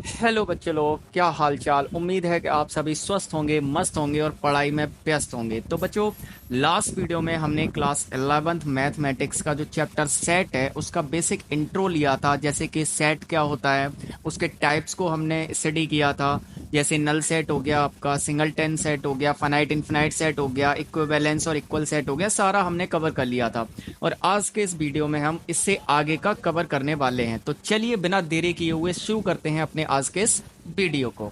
Hello बच्चे लोग, क्या हाल चाल। उम्मीद है कि आप सभी स्वस्थ होंगे, मस्त होंगे और पढ़ाई में व्यस्त होंगे। तो बच्चों, लास्ट वीडियो में हमने क्लास 11th मैथमेटिक्स का जो चैप्टर सेट है उसका बेसिक इंट्रो लिया था। जैसे कि सेट क्या होता है, उसके टाइप्स को हमने स्टडी किया था। जैसे नल सेट हो गया, आपका सिंगलटन सेट हो गया, फाइनाइट इनफिनाइट सेट हो गया, इक्विवेलेंस और इक्वल सेट हो गया, सारा हमने कवर कर लिया था। और आज के इस वीडियो में हम इससे आगे का कवर करने वाले हैं। तो चलिए बिना देरी किए हुए शुरू करते हैं अपने आज के इस वीडियो को।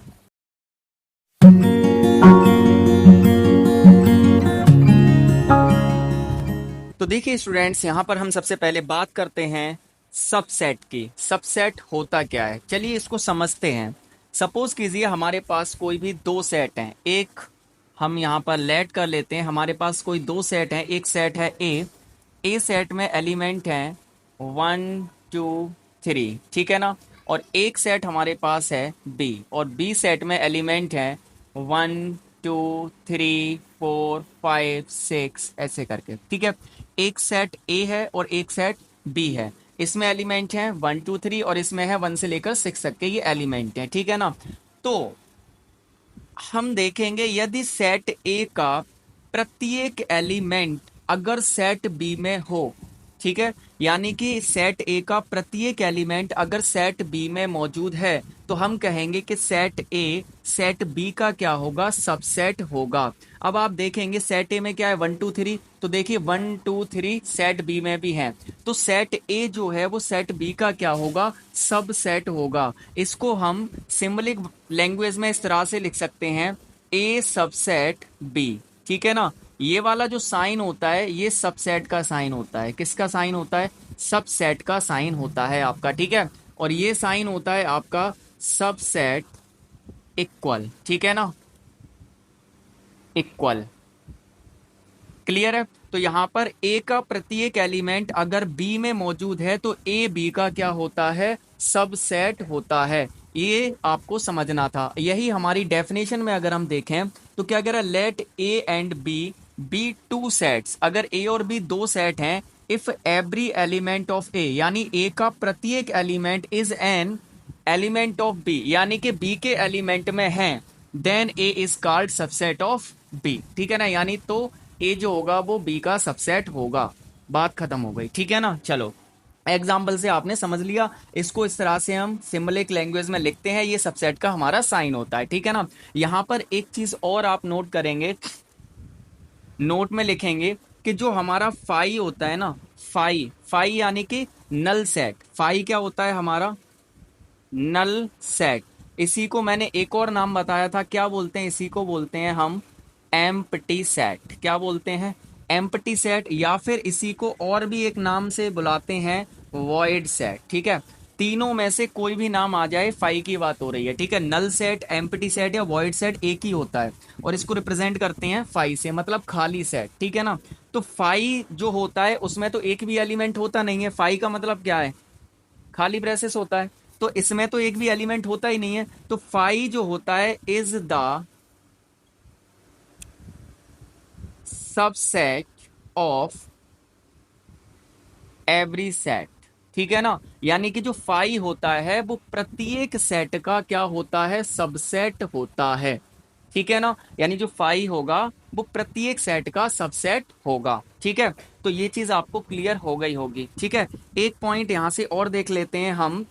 तो देखिए स्टूडेंट्स, यहाँ पर हम सबसे पहले बात करते हैं सबसेट की। सबसेट होता क्या है, चलिए इसको समझते हैं। सपोज कीजिए हमारे पास कोई भी दो सेट हैं। एक हम यहाँ पर लेट कर लेते हैं, हमारे पास कोई दो सेट हैं। एक सेट है ए सेट में एलिमेंट हैं 1 2 3, ठीक है ना। और एक सेट हमारे पास है बी, और बी सेट में एलिमेंट हैं 1 2 3 4 5 6 ऐसे करके, ठीक है। एक सेट ए है और एक सेट बी है। इसमें एलिमेंट हैं 1 2 3 और इसमें है 1 से लेकर 6 तक के ये एलिमेंट हैं, ठीक है ना। तो हम देखेंगे यदि सेट ए का प्रत्येक एलिमेंट अगर सेट बी में हो, ठीक है, यानी कि सेट ए का प्रत्येक एलिमेंट अगर सेट बी में मौजूद है, तो हम कहेंगे कि सेट ए सेट बी का क्या होगा, सबसेट होगा। अब आप देखेंगे सेट ए में क्या है 1 2 3, तो देखिए 1 2 3 सेट बी में भी है। तो सेट ए जो है वो सेट बी का क्या होगा, सबसेट होगा। इसको हम सिंबलिक लैंग्वेज में इस तरह से लिख सकते हैं, ए सबसेट बी, ठीक है ना। ये वाला जो साइन होता है ये सबसेट का साइन होता है। किसका साइन होता है, सबसेट का साइन होता है आपका, ठीक है। और ये साइन होता है आपका सबसेट इक्वल, ठीक है ना, इक्वल। क्लियर है। तो यहां पर ए का प्रत्येक एलिमेंट अगर बी में मौजूद है तो ए बी का क्या होता है, सबसेट होता है। ये आपको समझना था। यही हमारी डेफिनेशन में अगर हम देखें तो क्या कह रहा है, let A and B be two sets. अगर ए और बी दो सेट हैं, if every element of A, यानी ए का प्रत्येक element is an element of B, यानी कि बी के एलिमेंट में है, then A is called subset of B, ठीक है ना। यानी तो ए जो होगा वो बी का सबसेट होगा। बात खत्म हो गई, ठीक है ना। चलो एग्जाम्पल से आपने समझ लिया। इसको इस तरह से हम सिंबलिक लैंग्वेज में लिखते हैं, ये सबसेट का हमारा साइन होता है, ठीक है ना। यहां पर एक चीज और आप नोट करेंगे, नोट में लिखेंगे कि जो हमारा फाई होता है ना, फाई फाई यानी कि नल सेट। फाई क्या होता है हमारा, नल सेट। इसी को मैंने एक और नाम बताया था, क्या बोलते हैं, इसी को बोलते हैं हम एम्प्टी सेट। क्या बोलते हैं, एम्प्टी सेट, या फिर इसी को और भी एक नाम से बुलाते हैं वॉइड सेट, ठीक है। तीनों में से कोई भी नाम आ जाए, फाई की बात हो रही है, ठीक है। नल सेट, एम्प्टी सेट या वॉइड सेट एक ही होता है, और इसको रिप्रेजेंट करते हैं फाई से, मतलब खाली सेट, ठीक है ना। तो फाई जो होता है उसमें तो एक भी एलिमेंट होता नहीं है। फाई का मतलब क्या है, खाली ब्रेसेस होता है। तो इसमें तो एक भी एलिमेंट होता ही नहीं है। तो फाई जो होता है is the subset of every set, ठीक है ना। यानी कि जो फाई होता है वो प्रत्येक सेट का क्या होता है, सबसेट होता है, ठीक है ना। यानी जो फाई होगा वो प्रत्येक सेट का सबसेट होगा, ठीक है। तो ये चीज आपको क्लियर हो गई होगी, ठीक है। एक पॉइंट यहां से और देख लेते हैं हम।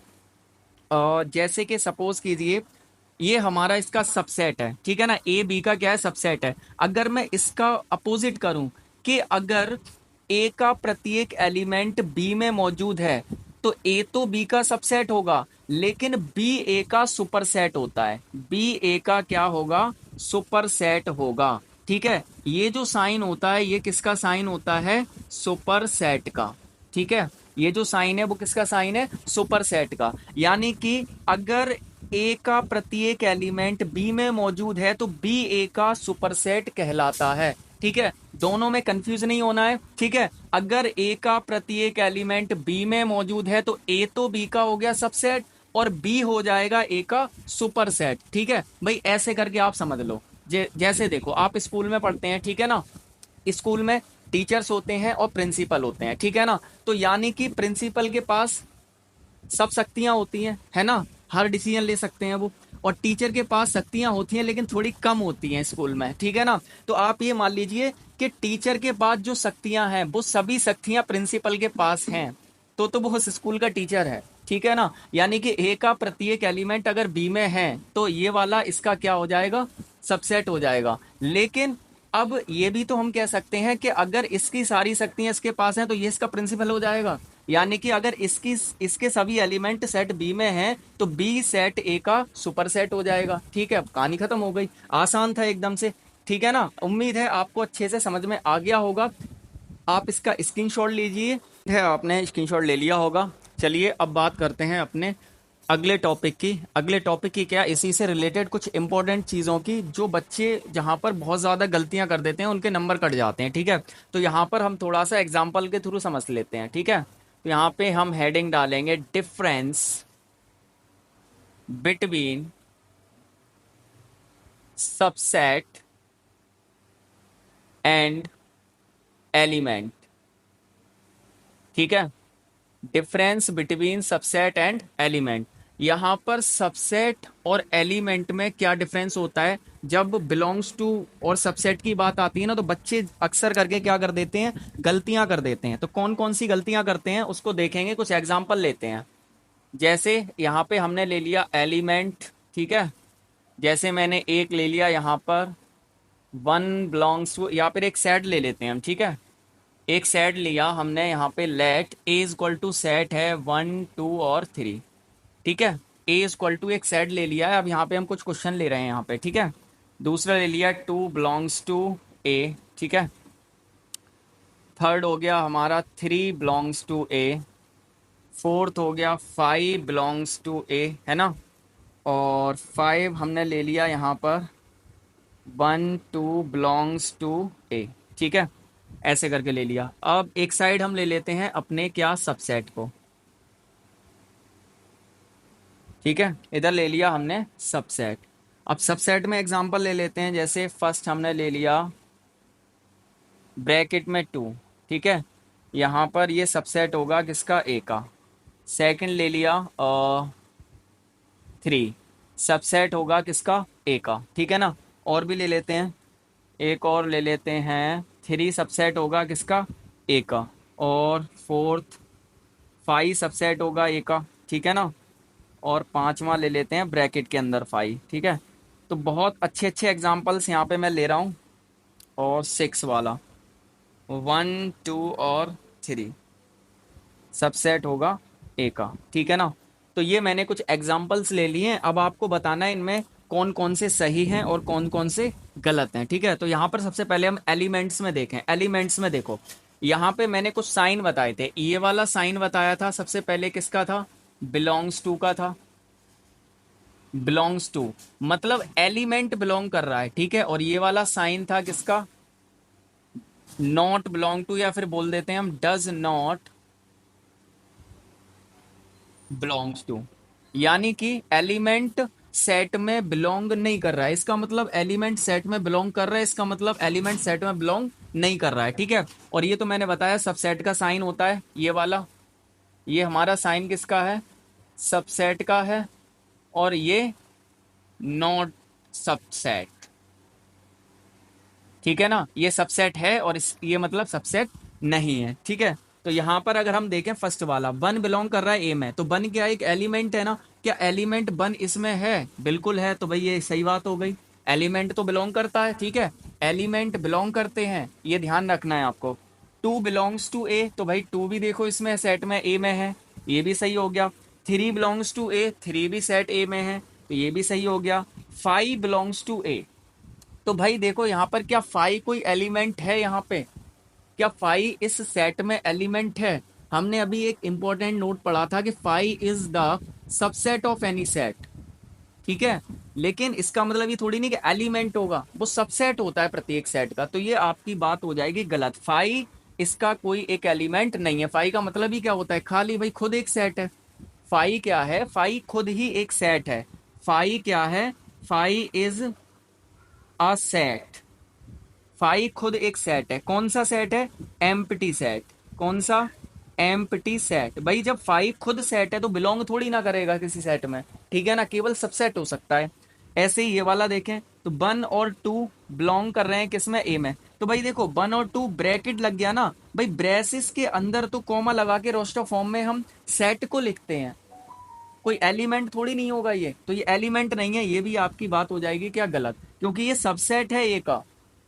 जैसे कि सपोज कीजिए ये हमारा इसका सबसेट है, ठीक है ना। ए बी का क्या है, सबसेट है। अगर मैं इसका अपोजिट करूं कि अगर ए का प्रत्येक एलिमेंट बी में मौजूद है, तो ए तो बी का सबसेट होगा, लेकिन बी ए का सुपरसेट होता है। बी ए का क्या होगा, सुपरसेट होगा, ठीक है। ये जो साइन होता है ये किसका साइन होता है, सुपरसेट का, ठीक है। ये जो साइन है वो किसका साइन है, सुपरसेट का। यानी कि अगर ए का प्रत्येक एलिमेंट बी में मौजूद है तो बी ए का सुपरसेट कहलाता है, ठीक है। दोनों में कंफ्यूज नहीं होना है, ठीक है। अगर ए का प्रत्येक एलिमेंट बी में मौजूद है तो ए तो बी का हो गया सबसेट, और बी हो जाएगा ए का सुपरसेट, ठीक है भाई। ऐसे करके आप समझ लो। जैसे देखो आप स्कूल में पढ़ते हैं, ठीक है ना। स्कूल में टीचर्स होते हैं और प्रिंसिपल होते हैं, ठीक है ना। तो यानी कि प्रिंसिपल के पास सब शक्तियां होती हैं, है ना। हर डिसीजन ले सकते हैं वो। और टीचर के पास शक्तियां होती हैं लेकिन थोड़ी कम होती हैं स्कूल में, ठीक है ना। तो आप ये मान लीजिए कि टीचर के पास जो शक्तियां हैं वो सभी शक्तियां प्रिंसिपल के पास हैं, तो वो उस स्कूल का टीचर है, ठीक है ना। यानी कि ए का प्रत्येक एलिमेंट अगर बी में है तो ये वाला इसका क्या हो जाएगा, सबसेट हो जाएगा। लेकिन अब ये भी तो हम कह सकते हैं कि अगर इसकी सारी शक्तियां इसके पास हैं तो ये इसका प्रिंसिपल हो जाएगा। यानी कि अगर इसके सभी एलिमेंट सेट बी में हैं तो बी सेट ए का सुपर सेट हो जाएगा, ठीक है। अब कहानी खत्म हो गई, आसान था एकदम से, ठीक है ना। उम्मीद है आपको अच्छे से समझ में आ गया होगा। आप इसका स्क्रीनशॉट लीजिए, है आपने स्क्रीनशॉट ले लिया होगा। चलिए अब बात करते हैं अपने अगले टॉपिक की। अगले टॉपिक की क्या, इसी से रिलेटेड कुछ इंपॉर्टेंट चीज़ों की, जो बच्चे जहाँ पर बहुत ज़्यादा गलतियाँ कर देते हैं उनके नंबर कट जाते हैं, ठीक है। तो यहाँ पर हम थोड़ा सा एग्जाम्पल के थ्रू समझ लेते हैं, ठीक है। तो यहाँ पे हम हेडिंग डालेंगे difference between subset and element, ठीक है। Difference between subset and element. यहाँ पर सबसेट और एलिमेंट में क्या डिफरेंस होता है, जब बिलोंग्स टू और सबसेट की बात आती है ना तो बच्चे अक्सर करके क्या कर देते हैं, गलतियां कर देते हैं। तो कौन कौन सी गलतियां करते हैं उसको देखेंगे, कुछ एग्जांपल लेते हैं। जैसे यहाँ पे हमने ले लिया एलिमेंट, ठीक है। जैसे मैंने एक ले लिया यहाँ पर वन बिलोंग्स टू, यहाँ पर एक सेट ले लेते हैं हम, ठीक है। एक सेट लिया हमने यहाँ पे, let A is equal to set है 1 2 और 3, ठीक है। ए इज इक्वल टू एक सेट ले लिया है। अब यहाँ पे हम कुछ क्वेश्चन ले रहे हैं यहाँ पे, ठीक है। दूसरा ले लिया 2 बिलोंग्स टू ए, ठीक है। थर्ड हो गया हमारा 3 बिलोंग्स टू ए। फोर्थ हो गया 5 बिलोंग्स टू ए, है ना। और 5 हमने ले लिया यहाँ पर 1 2 बिलोंग्स टू ए, ठीक है। ऐसे करके ले लिया। अब एक साइड हम ले लेते हैं अपने क्या, सबसेट को, ठीक है। इधर ले लिया हमने सबसेट। अब सबसेट में एग्जांपल ले लेते हैं। जैसे फर्स्ट हमने ले लिया ब्रैकेट में 2, ठीक है। यहाँ पर ये सबसेट होगा किसका, ए का। सेकंड ले लिया 3, सबसेट होगा किसका, ए का, ठीक है ना। और भी ले लेते हैं, एक और ले लेते हैं 3 सबसेट होगा किसका, ए का। और फोर्थ 5 सबसेट होगा ए का, ठीक है ना। और पांचवा ले लेते हैं ब्रैकेट के अंदर 5, ठीक है। तो बहुत अच्छे अच्छे एग्जांपल्स यहाँ पे मैं ले रहा हूँ। और 6 वाला 1 2 और 3 सबसेट होगा ए का, ठीक है ना। तो ये मैंने कुछ एग्जांपल्स ले लिए हैं। अब आपको बताना है इनमें कौन कौन से सही हैं और कौन कौन से गलत हैं, ठीक है। तो यहाँ पर सबसे पहले हम एलिमेंट्स में देखें। एलिमेंट्स में देखो, यहाँ पे मैंने कुछ साइन बताए थे। ये वाला साइन बताया था सबसे पहले, किसका था, बिलोंग्स टू का था। बिलोंग्स टू मतलब एलिमेंट बिलोंग कर रहा है, ठीक है। और ये वाला साइन था किसका, नॉट बिलोंग टू, या फिर बोल देते हैं हम डज नॉट बिलोंग्स टू। यानी कि एलिमेंट सेट में बिलोंग नहीं कर रहा है, इसका मतलब एलिमेंट सेट में बिलोंग कर रहा है, इसका मतलब एलिमेंट सेट में बिलोंग नहीं कर रहा है, ठीक है। और ये तो मैंने बताया सबसेट का साइन होता है ये वाला। ये हमारा साइन किसका है, सबसेट का है। और ये नॉट सबसेट, ठीक है ना। ये सबसेट है और ये मतलब सबसेट नहीं है, ठीक है। तो यहाँ पर अगर हम देखें फर्स्ट वाला, वन बिलोंग कर रहा है ए में, तो वन क्या एक एलिमेंट है ना। क्या एलिमेंट वन इसमें है, बिल्कुल है। तो भाई ये सही बात हो गई, एलिमेंट तो बिलोंग करता है, ठीक है। एलिमेंट बिलोंग करते हैं, ये ध्यान रखना है आपको। 2 बिलोंग्स टू ए, तो भाई 2 भी देखो इसमें सेट में ए में है, ये भी सही हो गया। 3 बिलोंग्स टू ए, 3 भी सेट ए में है, तो ये भी सही हो गया। 5 बिलोंग्स टू ए, तो भाई देखो यहाँ पर क्या 5 कोई एलिमेंट है, यहाँ पे क्या 5 इस सेट में एलिमेंट है। हमने अभी एक इंपॉर्टेंट नोट पढ़ा था कि 5 is the subset of any set, ठीक है। लेकिन इसका मतलब ये थोड़ी नहीं कि एलिमेंट होगा, वो सबसेट होता है प्रत्येक सेट का। तो ये आपकी बात हो जाएगी गलत। 5 इसका कोई एक एलिमेंट नहीं है। 5 का मतलब ही क्या होता है, खाली भाई खुद एक सेट है। 5 क्या है, 5 खुद ही एक सेट है। 5 क्या है, 5 इज अ सेट। 5 खुद एक सेट है। कौन सा सेट है, एम्प्टी सेट। कौन सा, एम्प्टी सेट। भाई जब 5 खुद सेट है तो बिलोंग थोड़ी ना करेगा किसी सेट में, ठीक है ना, केवल सबसेट हो सकता है। ऐसे ही ये वाला देखें तो 1 और 2 बिलोंग कर रहे हैं किसमें, ए में। तो भाई देखो 1 और 2 ब्रैकेट लग गया ना भाई, ब्रेसिस के अंदर तो कॉमा लगा के रोस्टर फॉर्म में हम सेट को लिखते हैं, कोई एलिमेंट थोड़ी नहीं होगा ये, तो ये एलिमेंट नहीं है, ये भी आपकी बात हो जाएगी क्या गलत, क्योंकि ये सबसेट है ए का।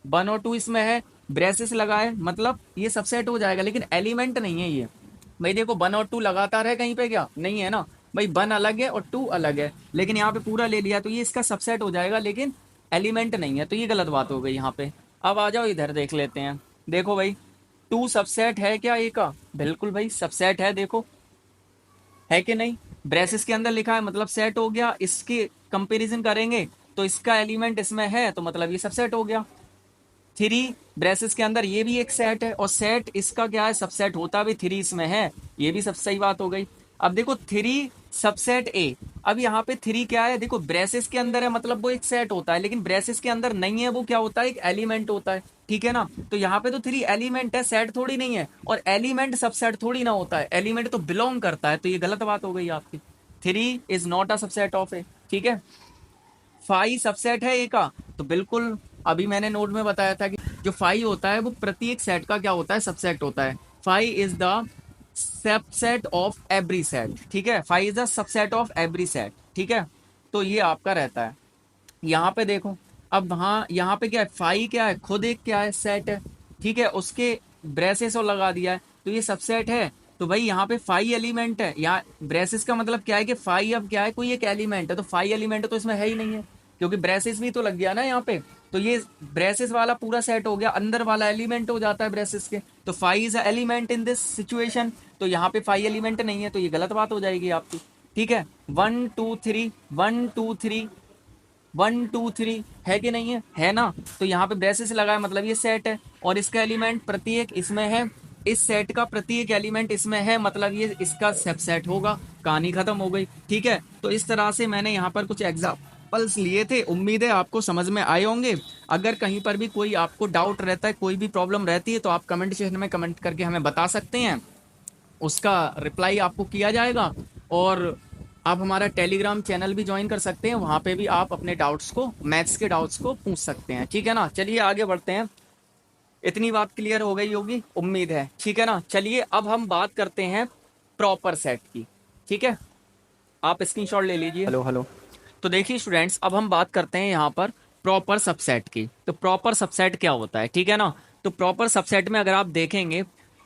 1 और 2 इसमें है, ब्रेसिस लगा है, मतलब ये सबसेट हो जाएगा, लेकिन एलिमेंट नहीं है ये। भाई देखो 1 और 2 लगातार है कहीं पे क्या, नहीं है ना भाई, 1 अलग है और 2 अलग है, लेकिन यहाँ पे पूरा ले लिया तो ये इसका सबसेट हो जाएगा, लेकिन एलिमेंट नहीं है, तो ये गलत बात हो गई यहाँ पे। अब आ जाओ इधर देख लेते हैं। देखो भाई 2 सबसेट है क्या ए का, बिल्कुल भाई सबसेट है, देखो है कि नहीं, ब्रेसिस के अंदर लिखा है मतलब सेट हो गया। इसकी कंपैरिजन करेंगे तो इसका एलिमेंट इसमें है तो मतलब ये सबसेट हो गया। 3 ब्रेसिस के अंदर ये भी एक सेट है, और सेट इसका क्या है, सबसेट होता भी 3 इसमें है, ये भी सब सही बात हो गई। अब देखो 3 सबसेट ए, अब यहाँ पे 3 क्या है, देखो ब्रेसिस के अंदर है मतलब वो एक सेट होता है, लेकिन ब्रेसिस के अंदर नहीं है, वो क्या होता है, एक एलिमेंट होता है, ठीक है ना। तो यहाँ पे तो 3 एलिमेंट है, सेट थोड़ी नहीं है, और एलिमेंट सबसेट थोड़ी ना होता है, एलिमेंट तो बिलोंग करता है, तो ये गलत बात हो गई आपकी। 3 is not a subset of A, ठीक है। 5 सबसेट है ए का, तो बिल्कुल अभी मैंने नोट में बताया था कि जो 5 होता है वो प्रत्येक सेट का क्या होता है, सबसेट होता है। 5 is the subset of every set, ठीक है, 5 is the subset of every set, ठीक है। तो ये आपका रहता है। यहाँ पे देखो, अब हाँ यहाँ पे क्या है, 5 क्या है, खुद एक क्या है, सेट है, ठीक है, उसके ब्रेसेस और लगा दिया है तो ये सबसेट है। तो भाई यहाँ पे 5 एलिमेंट है, यहाँ ब्रेसेस का मतलब क्या है कि 5 अब क्या है, कोई एक एलिमेंट है, तो 5 एलिमेंट तो इसमें है ही नहीं है, क्योंकि ब्रेसेस भी तो लग गया ना यहाँ पे। तो ये ब्रेसेस वाला पूरा सेट हो गया, अंदर वाला एलिमेंट हो जाता है ब्रेसेस के, तो 5 is element in this situation. तो यहाँ पे 5 एलिमेंट नहीं है, तो ये गलत बात हो जाएगी आपकी, ठीक है। 1 2 3 1 2 3 1 2 3 है कि नहीं है ना। तो यहाँ पे ब्रेसेस लगा है मतलब ये सेट है, और इसका एलिमेंट प्रत्येक इसमें है, इस सेट का प्रत्येक एलिमेंट इसमें है, मतलब ये इसका सबसेट होगा, कहानी खत्म हो गई, ठीक है। तो इस तरह से मैंने यहाँ पर कुछ एग्जाम्पल्स लिए थे, उम्मीद है आपको समझ में आए होंगे। अगर कहीं पर भी कोई आपको डाउट रहता है, कोई भी प्रॉब्लम रहती है, तो आप कमेंट सेक्शन में कमेंट करके हमें बता सकते हैं, उसका रिप्लाई आपको किया जाएगा। और आप हमारा टेलीग्राम चैनल भी ज्वाइन कर सकते हैं, वहाँ पे भी आप अपने डाउट्स को, मैथ्स के डाउट्स को पूछ सकते हैं, ठीक है ना। चलिए आगे बढ़ते हैं, इतनी बात क्लियर हो गई होगी उम्मीद है, ठीक है ना। चलिए अब हम बात करते हैं प्रॉपर सेट की, ठीक है, आप स्क्रीनशॉट ले लीजिए। Hello hello. तो देखिए स्टूडेंट्स, अब हम बात करते हैं यहाँ पर प्रॉपर सबसेट की। तो प्रॉपर सबसेट क्या होता है, ठीक है ना। तो प्रॉपर सबसेट में अगर आप देखेंगे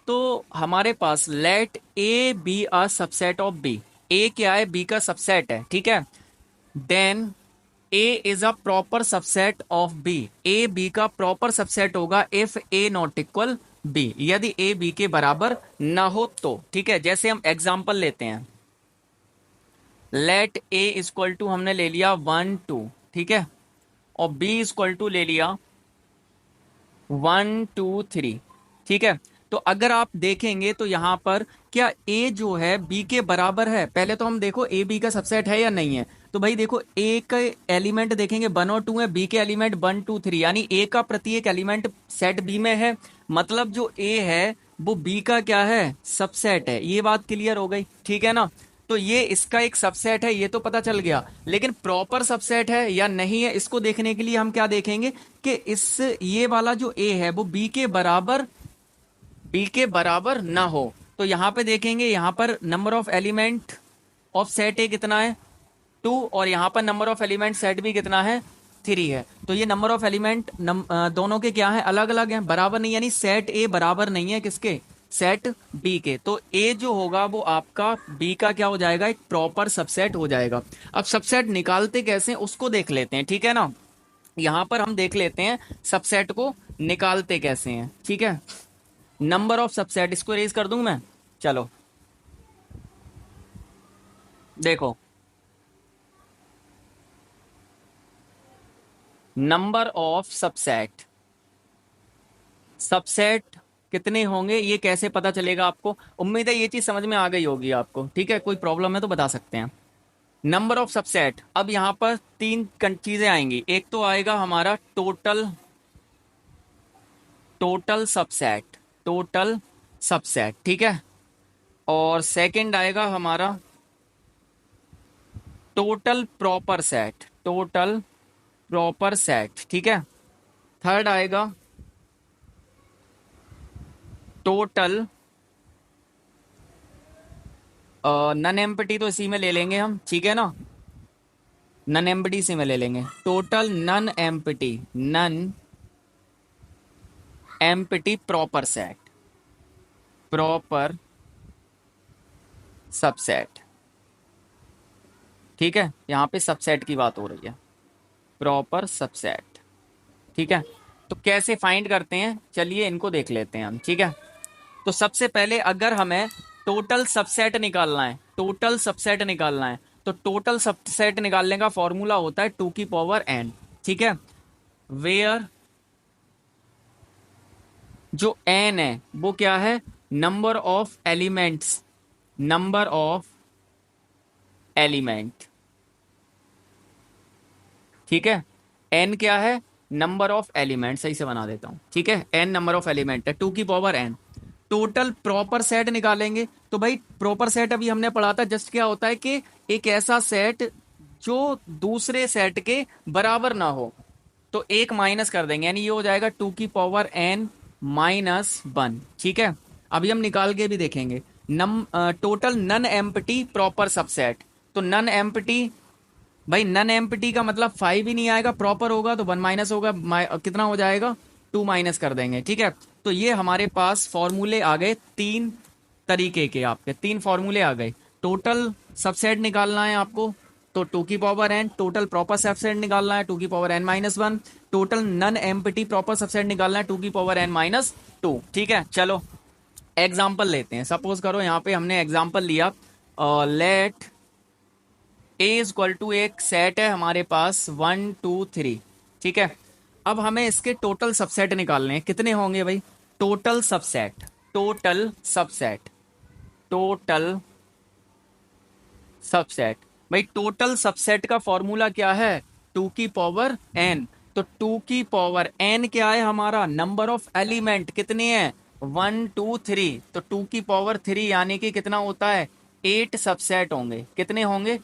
तो हमारे पास let A B a subset of B, A क्या है, बी का सबसेट है, ठीक है। Then A is a proper subset of B, A B का प्रॉपर सबसेट होगा if A not equal B, यदि ए बी के बराबर ना हो तो, ठीक है। जैसे हम एग्जांपल लेते हैं, लेट ए इक्वल टू हमने ले लिया 1 2, ठीक है, और बी इक्वल टू ले लिया 1 2 3, ठीक है। तो अगर आप देखेंगे तो यहाँ पर क्या ए जो है बी के बराबर है, पहले तो हम देखो ए बी का सबसेट है या नहीं है। तो भाई देखो ए का एलिमेंट देखेंगे 1 और 2 है, बी के एलिमेंट 1 2 3, यानी ए का प्रत्येक एलिमेंट सेट बी में है, मतलब जो ए है वो बी का क्या है, सबसेट है। ये बात क्लियर हो गई, ठीक है ना। तो ये इसका एक सबसेट है, ये तो पता चल गया, लेकिन प्रॉपर सबसेट है या नहीं है, इसको देखने के लिए हम क्या देखेंगे कि इस ये वाला जो ए है वो बी के बराबर ना हो। तो यहाँ पे देखेंगे, यहाँ पर number of element of set A कितना है, 2, और यहाँ पर number of element set B कितना है, 3 है। तो ये नंबर ऑफ एलिमेंट दोनों के क्या है, अलग अलग हैं, बराबर नहीं, यानी सेट ए बराबर नहीं है किसके, सेट बी के। तो ए जो होगा वो आपका बी का क्या हो जाएगा, एक प्रॉपर सबसेट हो जाएगा। अब सबसेट निकालते कैसे उसको देख लेते हैं, ठीक है ना। यहां पर हम देख लेते हैं सबसेट को निकालते कैसे हैं, ठीक है। नंबर ऑफ सबसेट, इसको रेज कर दूं मैं, चलो देखो, नंबर ऑफ सबसेट, सबसेट कितने होंगे ये कैसे पता चलेगा आपको, उम्मीद है ये चीज समझ में आ गई होगी आपको, ठीक है। कोई प्रॉब्लम है तो बता सकते हैं। नंबर ऑफ सबसेट, अब यहां पर 3 चीजें आएंगी, एक तो आएगा हमारा total, total subset, total subset, ठीक है। और सेकंड आएगा हमारा total proper set, total proper set, ठीक है। थर्ड आएगा टोटल नन एम्प्टी, तो इसी में ले लेंगे हम, ठीक है ना। नन एम्प्टी इसी में ले लेंगे, total non empty, non empty proper set, proper subset, ठीक है। यहाँ पे सबसेट की बात हो रही है, प्रॉपर सबसेट, ठीक है। तो कैसे फाइंड करते हैं, चलिए इनको देख लेते हैं हम, ठीक है। तो सबसे पहले अगर हमें टोटल सबसेट निकालना है, टोटल सबसेट निकालना है, तो टोटल सबसेट निकालने का फॉर्मूला होता है 2 की पावर n, ठीक है। वेयर जो n है वो क्या है, number of elements, number of element, ठीक है। n क्या है, नंबर ऑफ एलिमेंट, सही से बना देता हूं, ठीक है। n नंबर ऑफ एलिमेंट है, 2 की power n। Total proper set निकालेंगे, तो भाई प्रॉपर सेट अभी हमने पढ़ा था, जस्ट क्या होता है कि एक ऐसा सेट जो दूसरे सेट के बराबर ना हो, तो एक माइनस कर देंगे, यानी ये हो जाएगा 2 की पावर n माइनस 1, ठीक है। अभी हम निकाल के भी देखेंगे total non empty proper subset, तो नन एम्प्टी, भाई नन एम्प्टी का मतलब 5 ही नहीं आएगा, प्रॉपर होगा तो 1 माइनस होगा, कितना हो जाएगा, 2 माइनस कर देंगे, ठीक है। तो ये हमारे पास फॉर्मूले आ गए, तीन तरीके के आपके तीन फॉर्मूले आ गए। टोटल सबसेट निकालना है आपको, तो 2 की power n, total proper subset निकालना है 2 की power n minus 1, total non empty proper subset निकालना है 2 की पावर n माइनस 2, ठीक है। चलो एग्जाम्पल लेते हैं, सपोज करो यहाँ पे हमने एग्जाम्पल लिया, let A is equal to, एक सेट है हमारे पास 1 2 3, ठीक है। अब हमें इसके टोटल सबसेट निकालने हैं, कितने होंगे भाई, total subset, total subset, total subset, भाई टोटल सबसेट का फॉर्मूला क्या है, 2 की पावर n, तो 2 की पावर n क्या है हमारा, नंबर ऑफ एलिमेंट कितने हैं, 1 2 3, तो 2 की पावर 3 यानी कि कितना होता है, 8 सबसेट होंगे, कितने होंगे,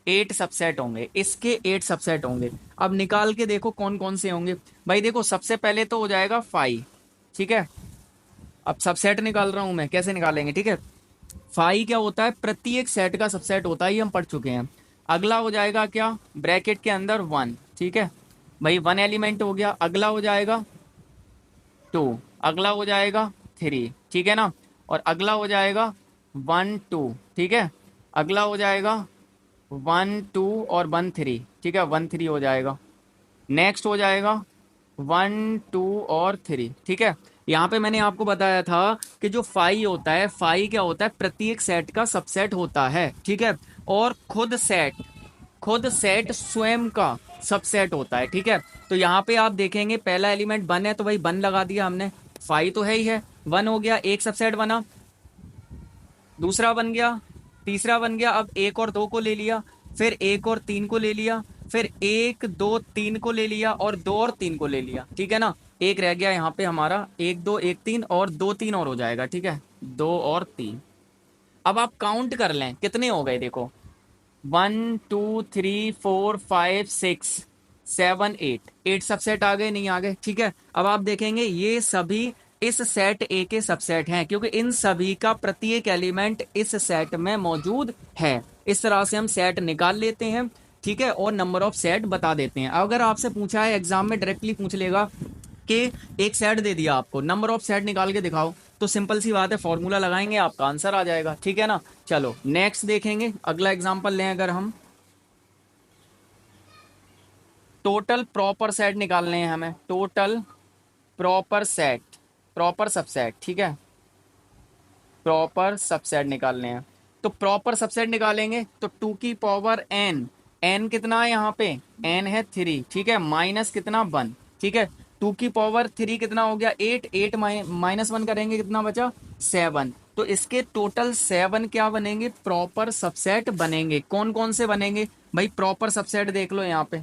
8 सबसेट होंगे, इसके 8 सबसेट होंगे। अब निकाल के देखो कौन कौन से होंगे, भाई देखो सबसे पहले तो हो जाएगा 5, ठीक है। अब सबसेट निकाल रहा हूं मैं, कैसे निकालेंगे, ठीक है। फाई क्या होता है, प्रत्येक सेट का सबसेट होता है, ये हम पढ़ चुके हैं। अगला हो जाएगा क्या, ब्रैकेट के अंदर 1, ठीक है, भाई 1 एलिमेंट हो गया। अगला हो जाएगा 2, अगला हो जाएगा 3, ठीक है ना, और अगला हो जाएगा 1 2, ठीक है। अगला हो जाएगा 1 2 और 1 3, ठीक है, 1 3 हो जाएगा। नेक्स्ट हो जाएगा 1 2 और 3, ठीक है। यहाँ पे मैंने आपको बताया था कि जो फाई होता है, फाई क्या होता है, प्रत्येक सेट का सबसेट होता है, ठीक है। और खुद सेट, खुद सेट स्वयं का सबसेट होता है, ठीक है। तो यहाँ पे आप देखेंगे पहला एलिमेंट 1 है, तो भाई 1 लगा दिया हमने, फाई तो है ही है, 1 हो गया, एक सबसेट बना, दूसरा बन गया, तीसरा बन गया, अब 1 और 2 को ले लिया, फिर 1 और 3 को ले लिया, फिर 1 2 3 को ले लिया, और 2 और 3 को ले लिया, ठीक है ना। एक रह गया यहाँ पे हमारा, 1 2 1 3, और 2 3 और हो जाएगा, ठीक है, 2 और 3। अब आप काउंट कर लें कितने हो गए, देखो 1 2 3 4 5 6 7 8, 8 सबसेट आ गए, नहीं आ गए, ठीक है। अब आप देखेंगे ये सभी इस सेट ए के सबसेट हैं, क्योंकि इन सभी का प्रत्येक एलिमेंट इस सेट में मौजूद है। इस तरह से हम सेट निकाल लेते हैं, ठीक है, और नंबर ऑफ सेट बता देते हैं। अगर आपसे पूछा है एग्जाम में, डायरेक्टली पूछ लेगा कि एक सेट दे दिया आपको, नंबर ऑफ सेट निकाल के दिखाओ, तो सिंपल सी बात है, फॉर्मूला लगाएंगे, आपका आंसर आ जाएगा, ठीक है ना। चलो नेक्स्ट देखेंगे, अगला एग्जांपल लें, अगर हम टोटल प्रॉपर सेट निकालने हैं हमें, total proper set, proper subset, ठीक है, प्रॉपर सबसेट निकालने हैं। तो प्रॉपर सबसेट निकालेंगे तो 2 की पावर n, n कितना है यहाँ पे, n है 3, ठीक है, माइनस कितना 1, ठीक है। 2 की पावर 3 कितना हो गया, 8, 8 माइनस 1 करेंगे, कितना बचा 7, तो इसके टोटल 7 क्या बनेंगे, प्रॉपर सबसेट बनेंगे। कौन कौन से बनेंगे भाई, प्रॉपर सबसेट देख लो यहाँ पे,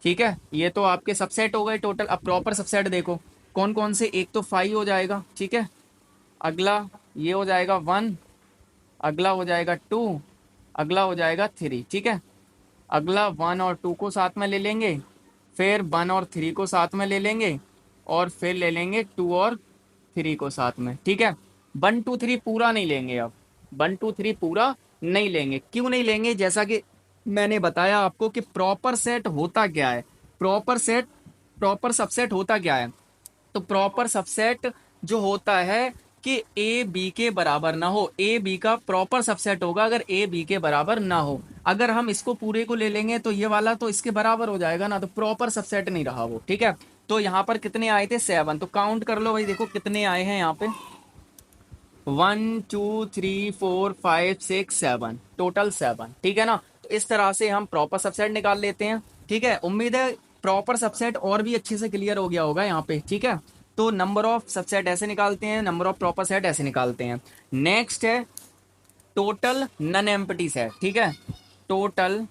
ठीक है, ये तो आपके सबसेट हो गए टोटल। अब प्रॉपर सबसेट देखो कौन कौन से, एक तो 5 हो जाएगा, ठीक है, अगला ये हो जाएगा 1, अगला हो जाएगा 2, अगला हो जाएगा 3, ठीक है। अगला 1 और 2 को साथ में ले लेंगे, फिर 1 और 3 को साथ में ले लेंगे, और फिर ले लेंगे 2 और 3 को साथ में, ठीक है। 1 2 3 पूरा नहीं लेंगे अब, 1 2 3 पूरा नहीं लेंगे। क्यों नहीं लेंगे? जैसा कि मैंने बताया आपको कि प्रॉपर सेट होता क्या है, प्रॉपर सेट, प्रॉपर सबसेट होता क्या है। तो प्रॉपर सबसेट जो होता है कि ए बी के बराबर ना हो, ए बी का प्रॉपर सबसेट होगा अगर ए बी के बराबर ना हो। अगर हम इसको पूरे को ले लेंगे तो ये वाला तो इसके बराबर हो जाएगा ना, तो प्रॉपर सबसेट नहीं रहा वो, ठीक है। तो यहाँ पर कितने आए थे? 7। तो काउंट कर लो भाई, देखो कितने आए हैं यहाँ पे, 1 2 3 4 5 6 7, टोटल 7, ठीक है ना। तो इस तरह से हम प्रॉपर सबसेट निकाल लेते हैं, ठीक है। उम्मीद है प्रॉपर सबसेट और भी अच्छे से क्लियर हो गया होगा यहाँ पे, ठीक है। तो नंबर ऑफ सबसेट ऐसे निकालते हैं, नंबर ऑफ प्रॉपर सेट ऐसे निकालते हैं। नेक्स्ट है टोटल नन एम्प्टी सेट, ठीक है। टोटल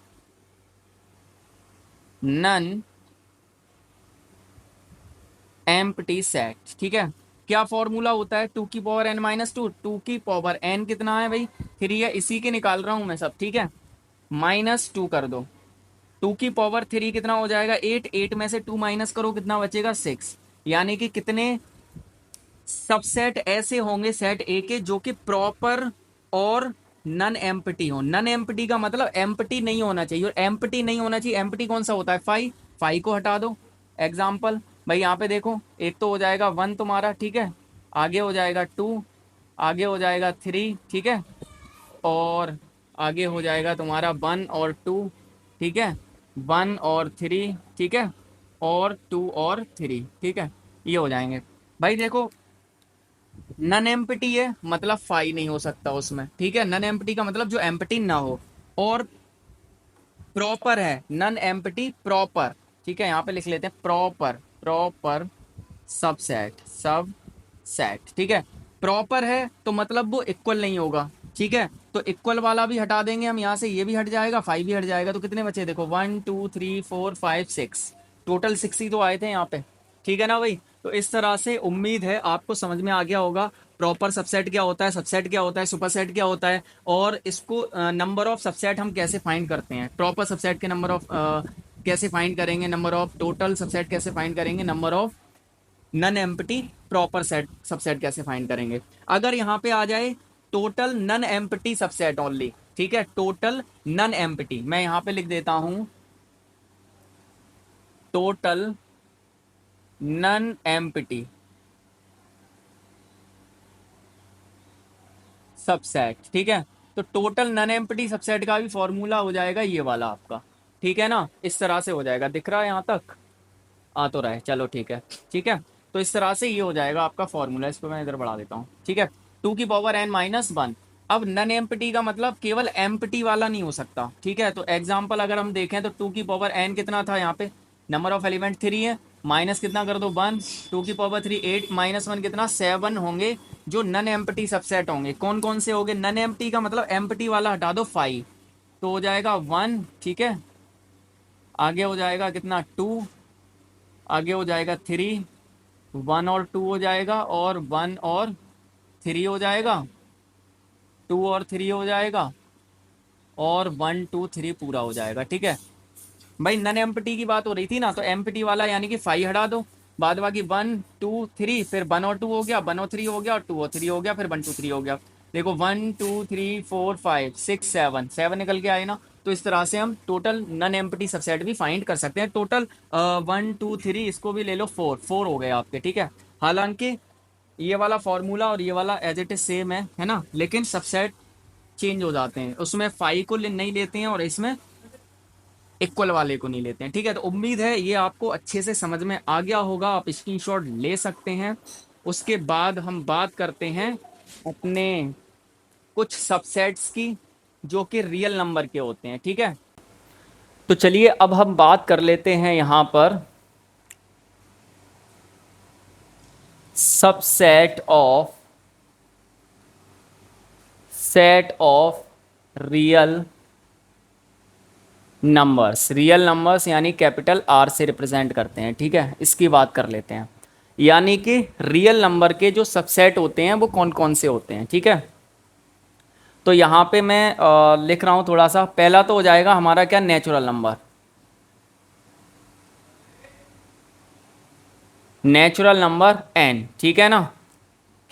नन एम्प्टी सेट, ठीक है। क्या फॉर्मूला होता है? 2 की पावर n-2, 2 की पावर n कितना है भाई? 3 है, इसी के निकाल रहा हूं मैं सब, ठीक है। -2 कर दो, 2 की पावर 3 कितना हो जाएगा? 8, 8 में से 2 माइनस करो, कितना बचेगा? 6। यानी कि कितने सबसेट ऐसे होंगे सेट ए के जो कि प्रॉपर और नन एम्प्टी हो। नन एम्प्टी का मतलब एम्प्टी नहीं होना चाहिए, और एम्प्टी नहीं होना चाहिए, एम्प्टी कौन सा होता है? 5, 5 को हटा दो। एग्जाम्पल भाई यहाँ पे देखो, एक तो हो जाएगा 1 तुम्हारा, ठीक है। आगे हो जाएगा 2, आगे हो जाएगा 3, ठीक है। और आगे हो जाएगा तुम्हारा 1 और 2, ठीक है। 1 और 3, ठीक है। और 2 और 3, ठीक है। ये हो जाएंगे भाई। देखो नन एम्प्टी है मतलब फाई नहीं हो सकता उसमें, ठीक है। नन एम्प्टी का मतलब जो एम्प्टी ना हो। और प्रॉपर है नन एम्प्टी प्रॉपर, ठीक है। यहाँ पे लिख लेते हैं प्रॉपर, प्रॉपर सबसेट, सब सेट, ठीक है। प्रॉपर है तो मतलब वो इक्वल नहीं होगा, ठीक है। तो इक्वल वाला भी हटा देंगे हम यहाँ से, ये भी हट जाएगा, 5 भी हट जाएगा। तो कितने बचे? देखो 1 2 3 4 5 6, टोटल 6 ही तो आए थे यहाँ पे, ठीक है ना भाई। तो इस तरह से उम्मीद है आपको समझ में आ गया होगा प्रॉपर सबसेट क्या होता है, सबसेट क्या होता है, सुपरसेट क्या होता है, और इसको नंबर ऑफ सबसेट हम कैसे फाइंड करते हैं। प्रॉपर सबसेट के नंबर ऑफ कैसे फाइंड करेंगे, नंबर ऑफ टोटल सबसेट कैसे फाइंड करेंगे, number of non empty proper set subset कैसे फाइंड करेंगे। अगर यहाँ पे आ जाए total non empty subset only, ठीक है। टोटल नन एम्प्टी, मैं यहाँ पे लिख देता हूं टोटल नन एम्प्टी सबसेट, ठीक है। तो टोटल नन एम्प्टी सबसेट का भी फॉर्मूला हो जाएगा ये वाला आपका, ठीक है ना। इस तरह से हो जाएगा, दिख रहा है यहाँ तक? आ तो रहा है, चलो ठीक है, ठीक है। तो इस तरह से ये हो जाएगा आपका फॉर्मूला। इसको मैं इधर बढ़ा देता हूँ, ठीक है। 2 की पावर n-1। अब नन एम्प्टी का मतलब केवल एम्प्टी वाला नहीं हो सकता, ठीक है। तो एग्जाम्पल अगर हम देखें तो 2 की पावर n कितना था यहाँ पे? नंबर ऑफ एलिमेंट 3 है, माइनस कितना कर दो? 1। 2 की पावर 3 8, -1 कितना? 7 होंगे जो नन एम्प्टी सबसेट होंगे। कौन कौन से होंगे? नन एम्प्टी का मतलब एम्प्टी वाला हटा दो, 5, तो हो जाएगा 1, ठीक है। आगे हो जाएगा कितना? 2, आगे हो जाएगा 3, 1 और 2 हो जाएगा, और 1 और 3 हो जाएगा, 2 और 3 हो जाएगा, और 1 2 3 पूरा हो जाएगा, ठीक है भाई। नन एम्प्टी की बात हो रही थी ना, तो एम्प्टी वाला यानी कि 5 हटा दो, बाद बाकी 1 2 3, फिर 1 और 2 हो गया, 1 और 3 हो गया, और 2 और 3 हो गया, फिर 1 2 3 हो गया। देखो 1 2 3 4 5 6 7 निकल के आए ना। तो इस तरह से हम टोटल नन एम्प्टी सबसेट भी फाइंड कर सकते हैं। टोटल 1 2 3, इसको भी ले लो, 4 हो गए आपके, ठीक है। हालांकि ये वाला फॉर्मूला और ये वाला एज इट इज सेम है ना, लेकिन सबसेट चेंज हो जाते हैं, उसमें 5 को नहीं लेते हैं और इसमें इक्वल वाले को नहीं लेते हैं, ठीक है। तो उम्मीद है ये आपको अच्छे से समझ में आ गया होगा, आप स्क्रीनशॉट ले सकते हैं। उसके बाद हम बात करते हैं अपने कुछ सबसेट्स की जो कि रियल नंबर के होते हैं, ठीक है। तो चलिए अब हम बात कर लेते हैं यहाँ पर subset of, set of real numbers. Real numbers यानी कैपिटल आर से रिप्रेजेंट करते हैं, ठीक है। इसकी बात कर लेते हैं, यानी कि रियल नंबर के जो सबसेट होते हैं वो कौन कौन से होते हैं, ठीक है। तो यहाँ पे मैं लिख रहा हूँ थोड़ा सा। पहला तो हो जाएगा हमारा क्या, natural number. Natural number n, ठीक है ना।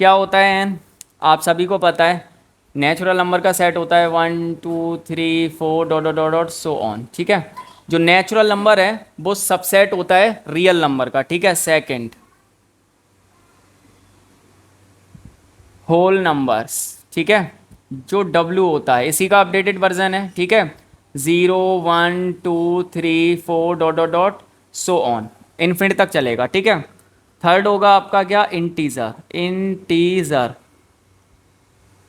क्या होता है n, आप सभी को पता है। नेचुरल नंबर का सेट होता है 1 2 3 4 dot dot dot dot so on, ठीक है। जो नेचुरल नंबर है वो सबसेट होता है रियल नंबर का, ठीक है। सेकंड, होल नंबर्स, ठीक है। जो W होता है इसी का अपडेटेड वर्जन है, ठीक है। 0 1 2 3 4 dot dot dot so on, infinite तक चलेगा, ठीक है। थर्ड होगा आपका क्या, इंटीजर। इंटीजर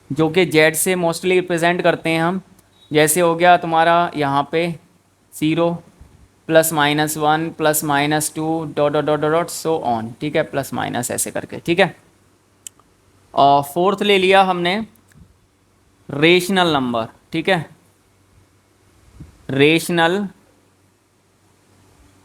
जो कि जेड से मोस्टली रिप्रेजेंट करते हैं हम। जैसे हो गया तुम्हारा यहाँ पे 0 +-1 +-2 dot dot dot dot so on, ठीक है, प्लस माइनस ऐसे करके, ठीक है। और फोर्थ ले लिया हमने रेशनल नंबर, ठीक है। रेशनल